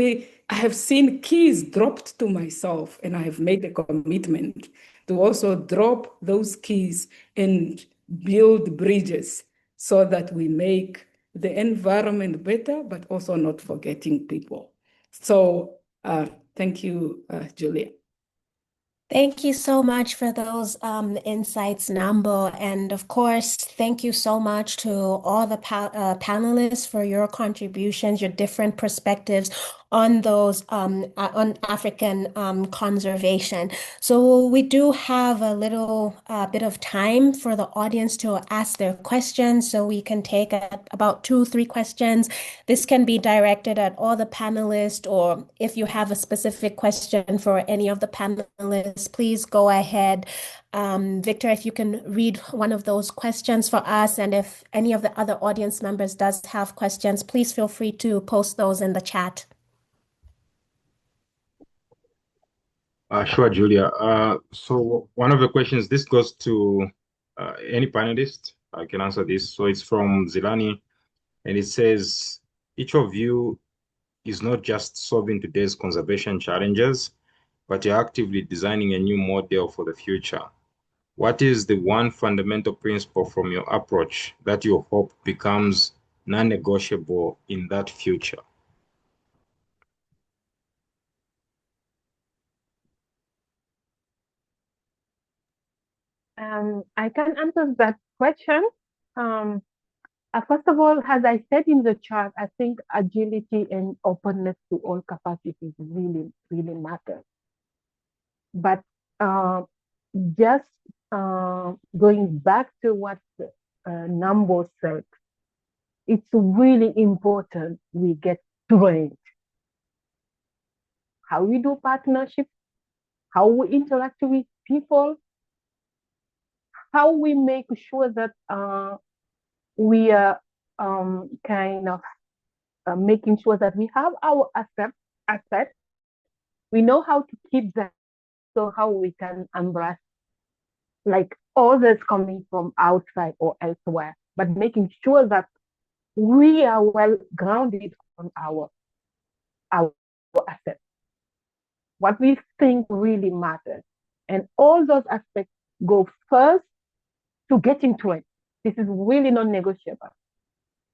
I have seen keys dropped to myself, and I have made a commitment to also drop those keys and build bridges so that we make the environment better, but also not forgetting people. So thank you, Julia. Thank you so much for those insights, Nambo. And of course, thank you so much to all the panelists for your contributions, your different perspectives on those on African conservation. So we do have a little bit of time for the audience to ask their questions. So we can take about 2-3 questions. This can be directed at all the panelists, or if you have a specific question for any of the panelists, please go ahead. Victor, if you can read one of those questions for us, and if any of the other audience members does have questions, please feel free to post those in the chat. Sure, Julia. So one of the questions, this goes to any panelist. I can answer this. So it's from Zilani, and it says, each of you is not just solving today's conservation challenges, but you're actively designing a new model for the future. What is the one fundamental principle from your approach that you hope becomes non-negotiable in that future? I can answer that question. First of all, as I said in the chart, I think agility and openness to all capacities really, really matter. But uh, just going back to what Nambo said, it's really important we get trained. How we do partnerships, how we interact with people, how we make sure that we are kind of making sure that we have our assets. We know how to keep them, so how we can embrace like others coming from outside or elsewhere, but making sure that we are well grounded on our assets, what we think really matters. And all those aspects go first to getting to it. This is really non-negotiable.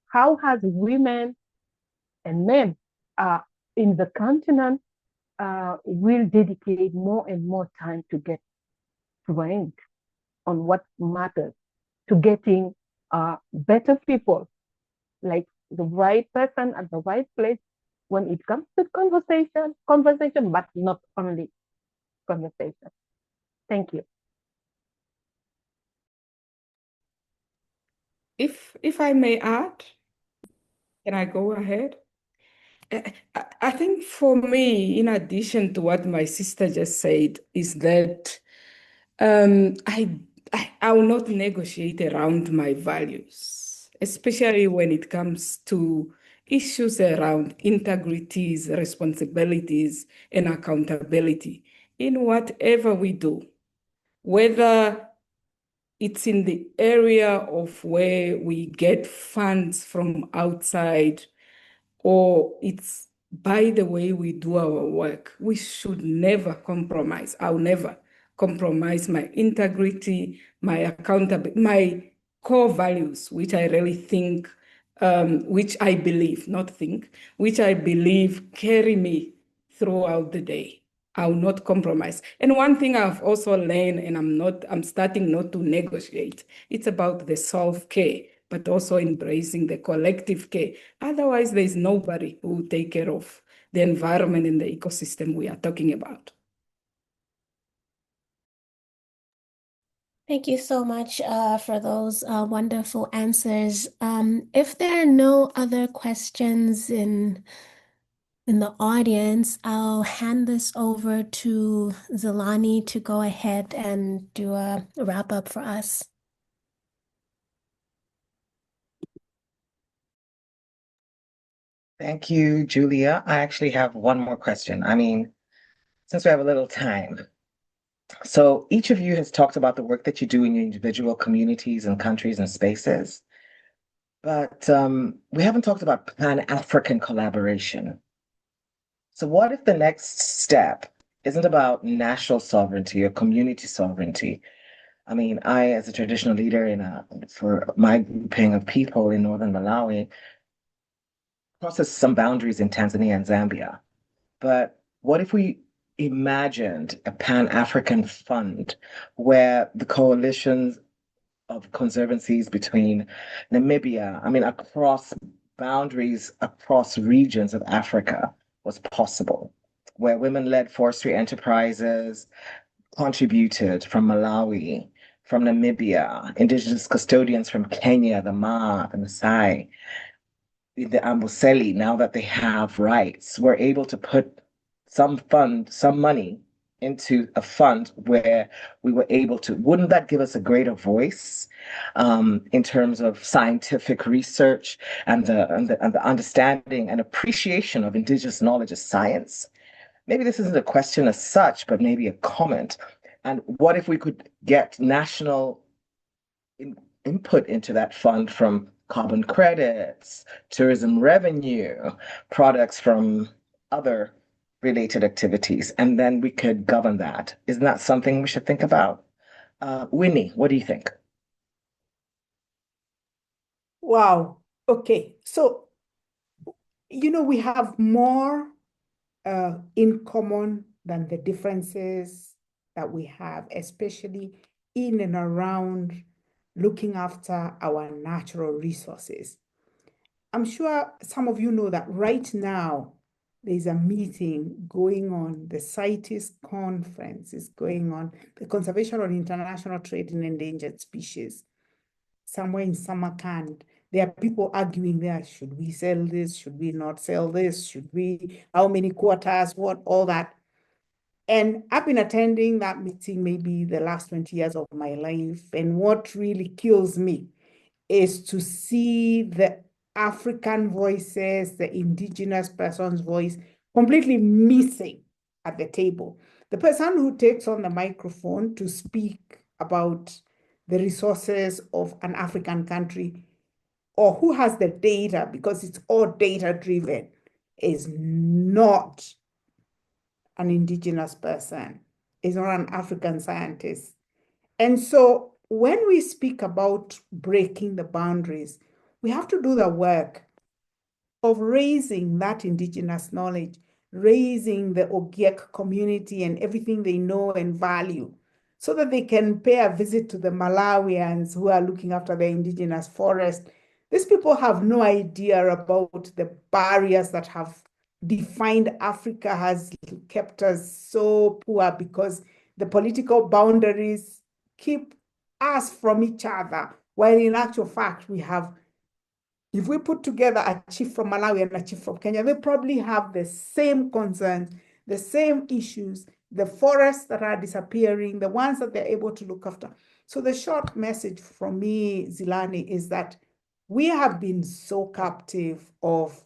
How has women and men in the continent will dedicate more and more time to get trained on what matters, to getting better people, like the right person at the right place when it comes to conversation, but not only conversation. Thank you. If I may add, can I go ahead? I think for me, in addition to what my sister just said, is that um, I, I will not negotiate around my values, especially when it comes to issues around integrities, responsibilities, and accountability in whatever we do, whether it's in the area of where we get funds from outside or it's by the way we do our work. We should never compromise. I'll never compromise my integrity, my accountability, my core values, which I really think, which I believe, not think, which I believe carry me throughout the day. I'll not compromise. And one thing I've also learned, and I'm starting not to negotiate, it's about the self-care, but also embracing the collective care. Otherwise, there's nobody who will take care of the environment and the ecosystem we are talking about. Thank you so much for those wonderful answers. If there are no other questions in the audience, I'll hand this over to Zilani to go ahead and do a wrap up for us. Thank you, Julia. I actually have one more question. I mean, since we have a little time. So each of you has talked about the work that you do in your individual communities and countries and spaces, but we haven't talked about Pan-African collaboration. So what if the next step isn't about national sovereignty or community sovereignty? I mean, I, as a traditional leader for my grouping of people in northern Malawi, crosses some boundaries in Tanzania and Zambia. But what if we imagined a Pan-African fund where the coalitions of conservancies between Namibia, I mean, across boundaries, across regions of Africa was possible, where women-led forestry enterprises contributed from Malawi, from Namibia, indigenous custodians from Kenya, the Ma and the Sai, the Amboseli, now that they have rights, were able to put some money into a fund where we were able to, wouldn't that give us a greater voice in terms of scientific research and the understanding and appreciation of indigenous knowledge as science? Maybe this isn't a question as such, but maybe a comment. And what if we could get national input into that fund from carbon credits, tourism revenue, products from other related activities, and then we could govern that. Isn't that something we should think about? Winnie, what do you think? Wow. Okay. So, we have more in common than the differences that we have, especially in and around looking after our natural resources. I'm sure some of you know that right now there's a meeting going on, the CITES conference is going on, the Conservation of International Trade in Endangered Species, somewhere in Samarkand. There are people arguing there, should we sell this? Should we not sell this? Should we, how many quotas, what, all that. And I've been attending that meeting maybe the last 20 years of my life. And what really kills me is to see the African voices, the indigenous person's voice completely missing at the table. The person who takes on the microphone to speak about the resources of an African country or who has the data, because it's all data driven, is not an indigenous person, is not an African scientist. And so when we speak about breaking the boundaries, we have to do the work of raising that indigenous knowledge, raising the Ogiek community and everything they know and value, so that they can pay a visit to the Malawians who are looking after their indigenous forest. These people have no idea about the barriers that have defined Africa, has kept us so poor because the political boundaries keep us from each other, while in actual fact, we have, if we put together a chief from Malawi and a chief from Kenya, they probably have the same concerns, the same issues, the forests that are disappearing, the ones that they're able to look after. So the short message from me, Zilani, is that we have been so captive of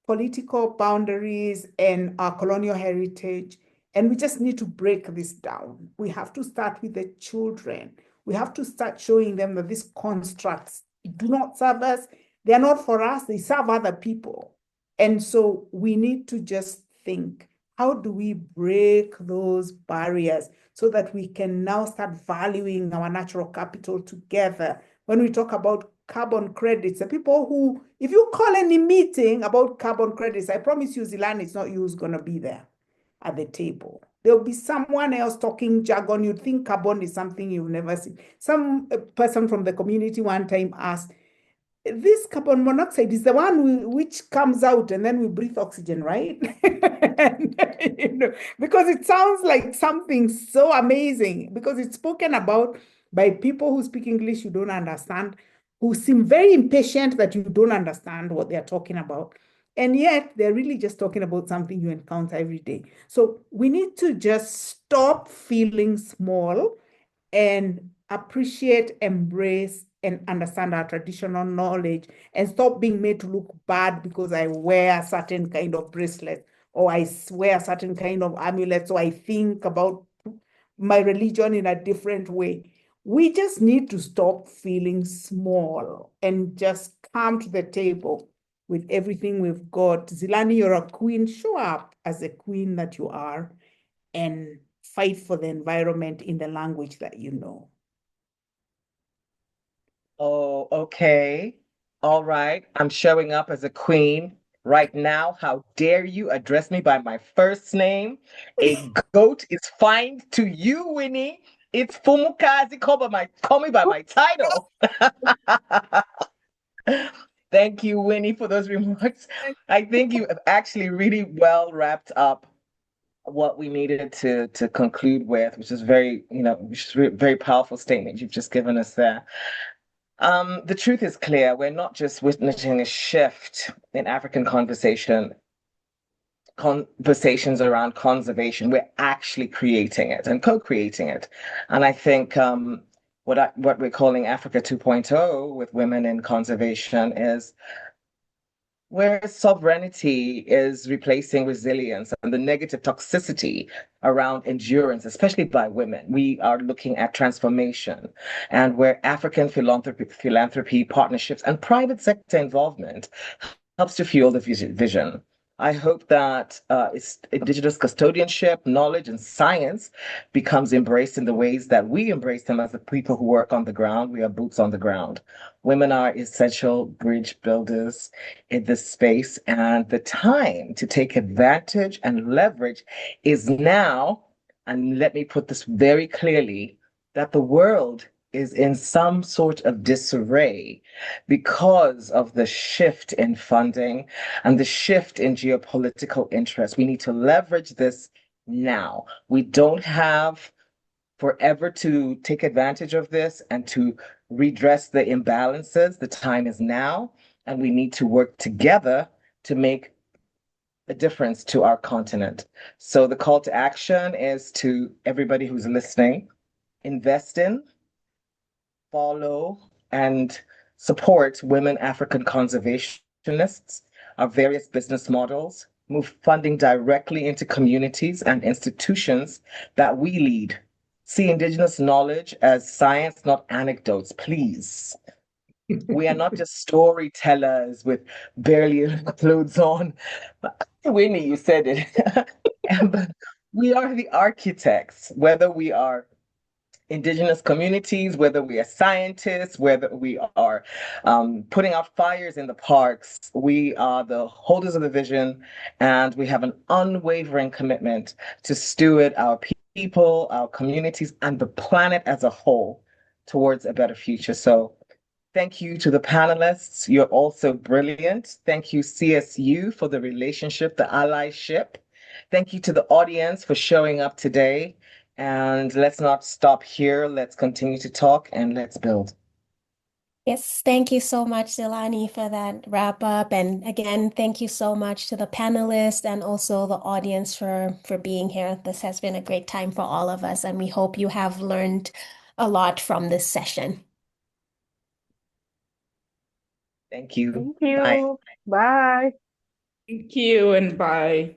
political boundaries and our colonial heritage, and we just need to break this down. We have to start with the children. We have to start showing them that these constructs do not serve us. They're not for us. They serve other people. And so we need to just think, how do we break those barriers so that we can now start valuing our natural capital together? When we talk about carbon credits, the people who, if you call any meeting about carbon credits, I promise you, Zilani, it's not you who's going to be there at the table. There'll be someone else talking jargon. You'd think carbon is something you've never seen. Some person from the community one time asked, this carbon monoxide is the one which comes out and then we breathe oxygen, right? And, because it sounds like something so amazing, because it's spoken about by people who speak English you don't understand, who seem very impatient that you don't understand what they're talking about. And yet they're really just talking about something you encounter every day. So we need to just stop feeling small and appreciate, embrace, and understand our traditional knowledge, and stop being made to look bad because I wear a certain kind of bracelet or I wear a certain kind of amulet, so I think about my religion in a different way. We just need to stop feeling small and just come to the table with everything we've got. Zilani, you're a queen. Show up as a queen that you are and fight for the environment in the language that you know. Oh, okay. All right. I'm showing up as a queen right now. How dare you address me by my first name? A goat is fine to you, Winnie. It's Fumukazi. Call me by my title. Thank you, Winnie, for those remarks. I think you have actually really well wrapped up what we needed to conclude with, which is very powerful statement you've just given us there. The truth is clear. We're not just witnessing a shift in African conversations around conservation. We're actually creating it and co-creating it. And I think what we're calling Africa 2.0 with women in conservation is where sovereignty is replacing resilience and the negative toxicity around endurance, especially by women. We are looking at transformation, and where African philanthropy partnerships and private sector involvement helps to fuel the vision. I hope that indigenous custodianship, knowledge, and science becomes embraced in the ways that we embrace them as the people who work on the ground. We are boots on the ground. Women are essential bridge builders in this space, and the time to take advantage and leverage is now. And let me put this very clearly, that the world is in some sort of disarray because of the shift in funding and the shift in geopolitical interest. We need to leverage this now. We don't have forever to take advantage of this and to redress the imbalances. The time is now, and we need to work together to make a difference to our continent. So the call to action is to everybody who's listening, invest in, follow, and support women African conservationists, our various business models, move funding directly into communities and institutions that we lead. See Indigenous knowledge as science, not anecdotes, please. We are not just storytellers with barely clothes on. Winnie, you said it. But we are the architects, whether we are Indigenous communities, whether we are scientists, whether we are putting out fires in the parks. We are the holders of the vision, and we have an unwavering commitment to steward our people, our communities, and the planet as a whole towards a better future. So thank you to the panelists. You're also brilliant. Thank you, CSU, for the relationship, the allyship. Thank you to the audience for showing up today. And let's not stop here. Let's continue to talk and let's build. Yes, thank you so much, Zilani, for that wrap up. And again, thank you so much to the panelists and also the audience for being here. This has been a great time for all of us, and we hope you have learned a lot from this session. Thank you. Thank Bye. you. Bye. Thank you and bye.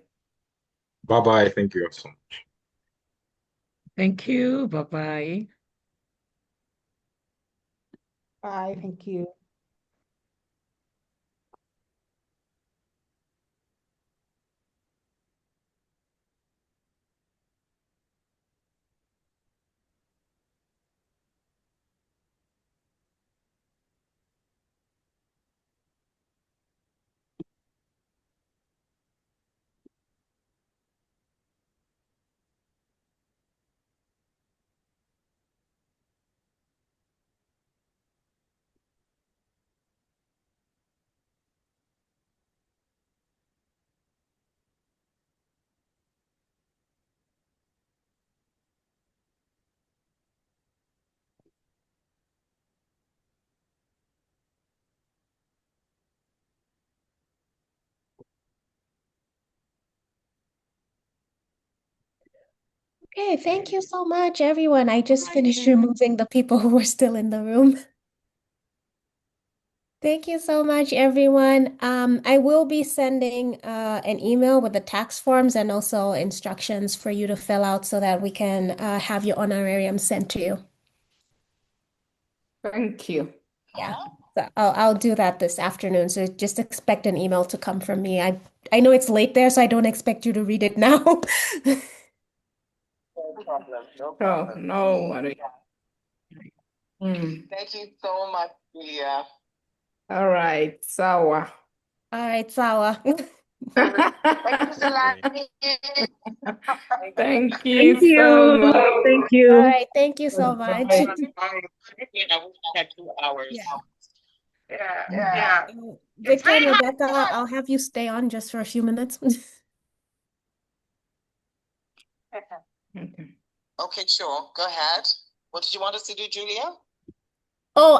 Bye-bye. Thank you so much. Thank you. Bye-bye. Bye. Thank you. Okay, thank you so much, everyone. I just finished removing the people who were still in the room. Thank you so much, everyone. I will be sending an email with the tax forms and also instructions for you to fill out so that we can have your honorarium sent to you. Thank you. Yeah, so I'll do that this afternoon. So just expect an email to come from me. I know it's late there, so I don't expect you to read it now. No problem. No Oh, problem. no worry. Thank you so much, Julia. All right, sawa. All right, Sawa. Thank you, Zilani. Thank you Thank so you. much. Thank All you. right, thank you so much. Bye. I wish I had 2 hours. Yeah. Yeah, Yeah. yeah. Victor and Rebecca, I'll have you stay on just for a few minutes. Okay. Okay, sure. Go ahead. What did you want us to do, Julia? Oh,